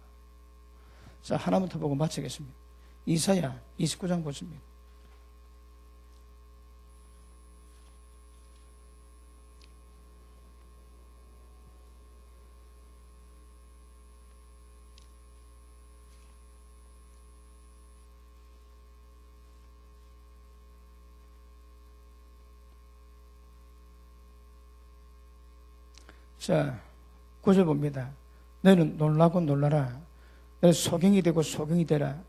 자, 하나만 더 보고 마치겠습니다. 이사야 29장 보십니다. 자, 9절 봅니다. 너희는 놀라고 놀라라. 너희 소경이 되고 소경이 되라.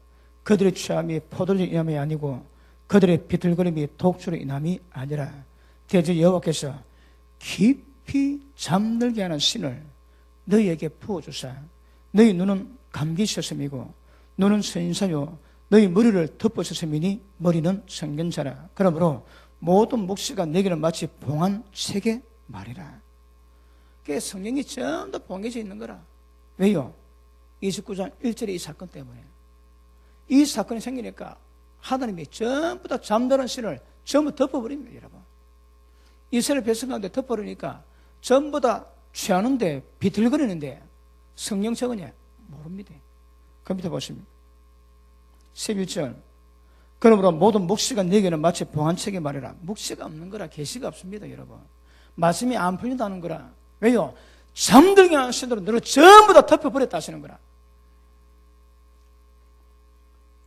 그들의 취함이 포도주 인함이 아니고 그들의 비틀거림이 독주로 인함이 아니라 대저 여호와께서 깊이 잠들게 하는 신을 너희에게 부어주사 너희 눈은 감기 셨음이고 눈은 선인사요 너희 머리를 덮어섰음이니 머리는 성견자라. 그러므로 모든 묵시가 내게는 마치 봉한 책의 말이라. 그게 성경이 전부 봉해져 있는 거라. 왜요? 29장 1절의 이 사건 때문에. 이 사건이 생기니까 하나님이 전부 다 잠드는 신을 전부 덮어버립니다, 여러분. 이스라엘 백성 가운데 덮어버리니까 전부 다 취하는데 비틀거리는데 성령 적으냐? 모릅니다. 그 밑에 보십니다. 11절. 그러므로 모든 묵시가 내게는 마치 봉한 책의 말이라. 묵시가 없는 거라. 계시가 없습니다, 여러분. 말씀이 안 풀린다는 거라. 왜요? 잠들게 하는 신들은 너를 전부 다 덮어버렸다 하시는 거라.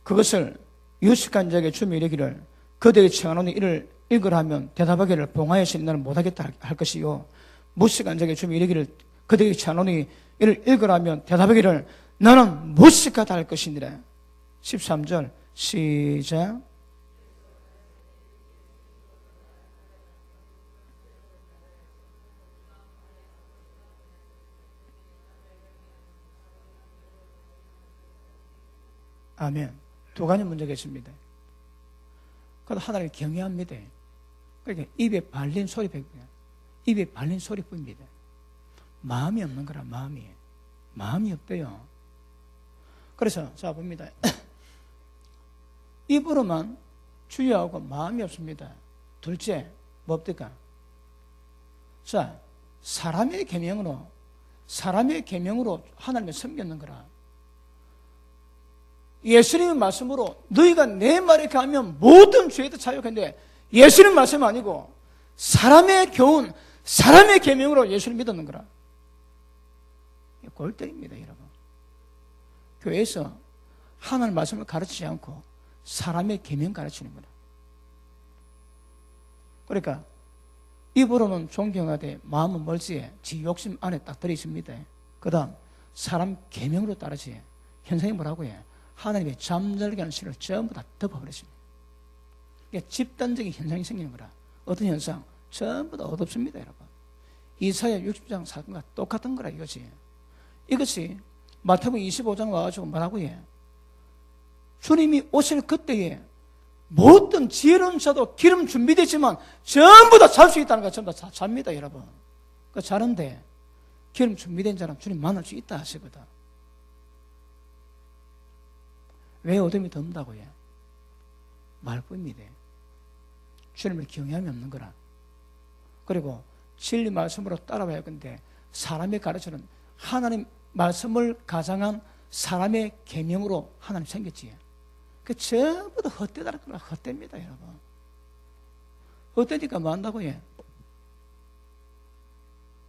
그것을 유식한 자에게 주며 이르기를 그들이 청하노니 이를 읽으라 하면 대답하기를 봉하여서 나는 못하겠다 할 것이요 무식한 자에게 주며 이르기를 그들이 청하노니 이를 읽으라 하면 대답하기를 나는 무식하다 할 것이니라. 13절 시작. 아멘. 두 가지 문제가 있습니다. 그래도 하나님을 경외합니다. 그러니까 입에 발린 소리뿐이에요. 입에 발린 소리뿐입니다. 마음이 없는 거라, 마음이 없대요. 그래서 자 봅니다. 입으로만 주여하고 마음이 없습니다. 둘째 뭡니까? 자, 사람의 계명으로 하나님을 섬겼는 거라. 예수님의 말씀으로 너희가 내 말에 가면 모든 죄에도 자유한데, 예수님 말씀 아니고 사람의 교훈, 사람의 계명으로 예수를 믿었는 거라. 골 때립니다, 여러분. 교회에서 하나님 말씀을 가르치지 않고 사람의 계명 가르치는 거라. 그러니까 입으로는 존경하되 마음은 멀지에 지 욕심 안에 딱 들어있습니다. 그 다음 사람 계명으로 따르지. 현상이 뭐라고 해? 하나님의 잠들게 하는 신을 전부 다 덮어버렸습니다. 이게 집단적인 현상이 생기는 거라. 어떤 현상? 전부 다 어둡습니다, 여러분. 이사야 60장 사건과 똑같은 거라 이것이. 이것이 마태복음 25장 와가지고 뭐라고 해? 주님이 오실 그때에 모든 지혜로운 자도 기름 준비되지만 전부 다 잘 수 있다는 거 전부 다 잡니다, 여러분. 그 자는데 기름 준비된 자는 주님 만날 수 있다 하시거든. 왜 어둠이 덮는다고 해? 말뿐입니다. 주님을 경외함이 없는 거라. 그리고 진리 말씀으로 따라와야 건데 사람이 가르치는 하나님 말씀을 가장한 사람의 계명으로 하나님 생겼지. 그 전부 다 헛되다는 거라. 헛됩니다, 여러분. 헛되니까 뭐 한다고 해?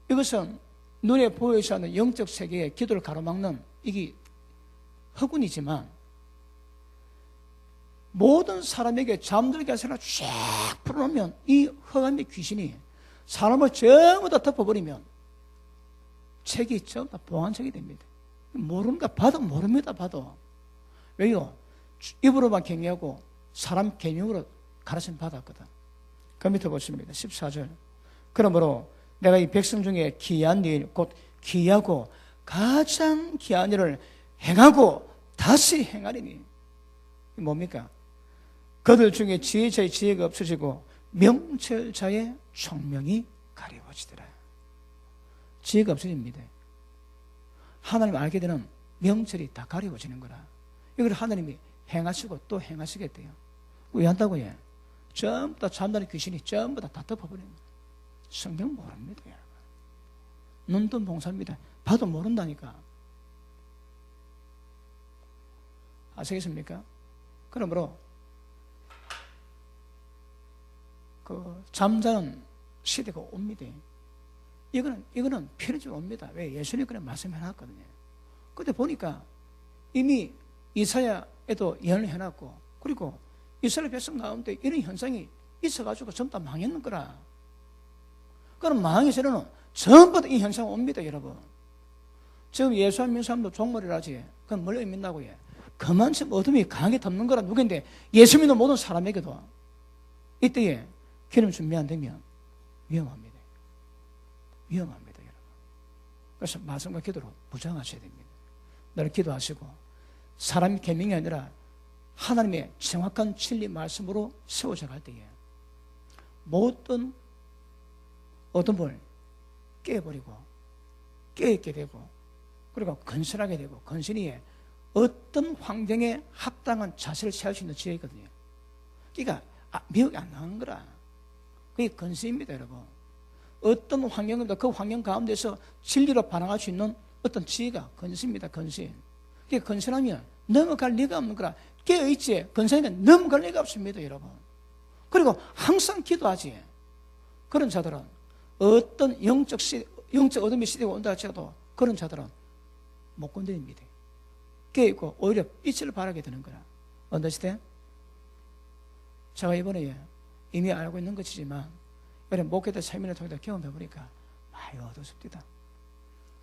이것은 눈에 보이지 않는 영적 세계의 기도를 가로막는 이게 허군이지만 모든 사람에게 잠들게 하시나 쫙 풀어놓으면 이 허감의 귀신이 사람을 전부 다 덮어버리면 책이 전부 다 봉안책이 됩니다. 모릅니다. 봐도 모릅니다. 봐도. 왜요? 입으로만 경외하고 사람 계명으로 가르침 받았거든. 그 밑에 보십니다. 14절. 그러므로 내가 이 백성 중에 기이한 일, 곧 기이하고 가장 기이한 일을 행하고 다시 행하리니. 뭡니까? 그들 중에 지혜자의 지혜가 없어지고 명철자의 총명이 가려워지더라. 지혜가 없어집니다. 하나님 알게 되는 명철이 다 가려워지는 거라. 이걸 하나님이 행하시고 또 행하시겠대요. 왜 한다고 해? 전부 다 잠자는 귀신이 전부 다 덮어버리는 거예요. 성경 모릅니다, 여러분. 눈뜬 봉사입니다. 봐도 모른다니까. 아시겠습니까? 그러므로 그 잠자는 시대가 옵니다. 이거는 필요적으로 옵니다. 왜? 예수님 그냥 말씀해놨거든요. 그때 보니까 이미 이사야에도 예언을 해놨고, 그리고 이스라엘 백성 가운데 이런 현상이 있어가지고 전부 다 망했는 거라. 그럼 망하기 전에는 전부 다 이 현상이 옵니다, 여러분. 지금 예수 안 믿는 사람도 종말이라지. 그건 뭘 의미한다고 해? 그만큼 어둠이 강하게 덮는 거라. 누구인데? 예수 믿는 모든 사람에게도. 이때에 기름 준비 안 되면 위험합니다. 위험합니다, 여러분. 그래서 말씀과 기도로 무장하셔야 됩니다. 늘 기도하시고 사람의 계명이 아니라 하나님의 정확한 진리 말씀으로 세워져 갈 때에 모든 어둠을 깨버리고 깨있게 되고, 그리고 건실하게 되고, 건실히 어떤 환경에 합당한 자세를 취할 수 있는 지혜거든요. 그러니까 미혹이 안 나는 거라. 그게 건실입니다, 여러분. 어떤 환경입니다. 그 환경 가운데서 진리로 반응할 수 있는 어떤 지혜가 건실입니다, 건실. 그게 건실하면 넘어갈 리가 없는 거라. 깨어있지, 건실하면 넘어갈 리가 없습니다, 여러분. 그리고 항상 기도하지. 그런 자들은 어떤 영적 어둠의 시대가 온다 할지라도 그런 자들은 못 건드립니다. 깨어있고 오히려 빛을 발하게 되는 거라. 어느 시대? 제가 이번에 이미 알고 있는 것이지만 이번에 목회자 세미나를 통해서 경험해보니까 많이 어둡습니다.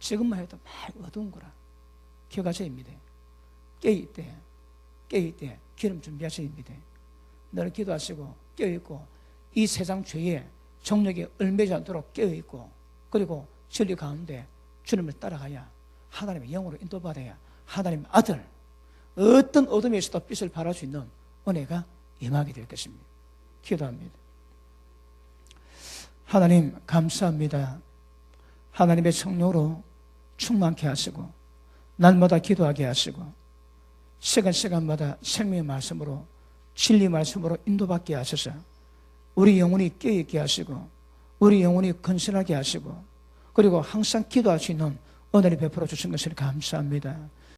지금만 해도 많이 어두운 거라. 기억하셔야 합니다. 깨어있대 기름 준비하셔야 합니다. 늘 기도하시고 깨어있고 이 세상 죄에 정력에 얽매지 않도록 깨어있고, 그리고 진리 가운데 주님을 따라가야 하나님의 영으로 인도받아야 하나님의 아들, 어떤 어둠에서도 빛을 발할 수 있는 은혜가 임하게 될 것입니다. 기도합니다. 하나님 감사합니다. 하나님의 성령으로 충만케 하시고 날마다 기도하게 하시고 시간마다 생명의 말씀으로 진리 말씀으로 인도받게 하셔서 우리 영혼이 깨어있게 하시고 우리 영혼이 건실하게 하시고 그리고 항상 기도할 수 있는 은혜를 베풀어 주신 것을 감사합니다.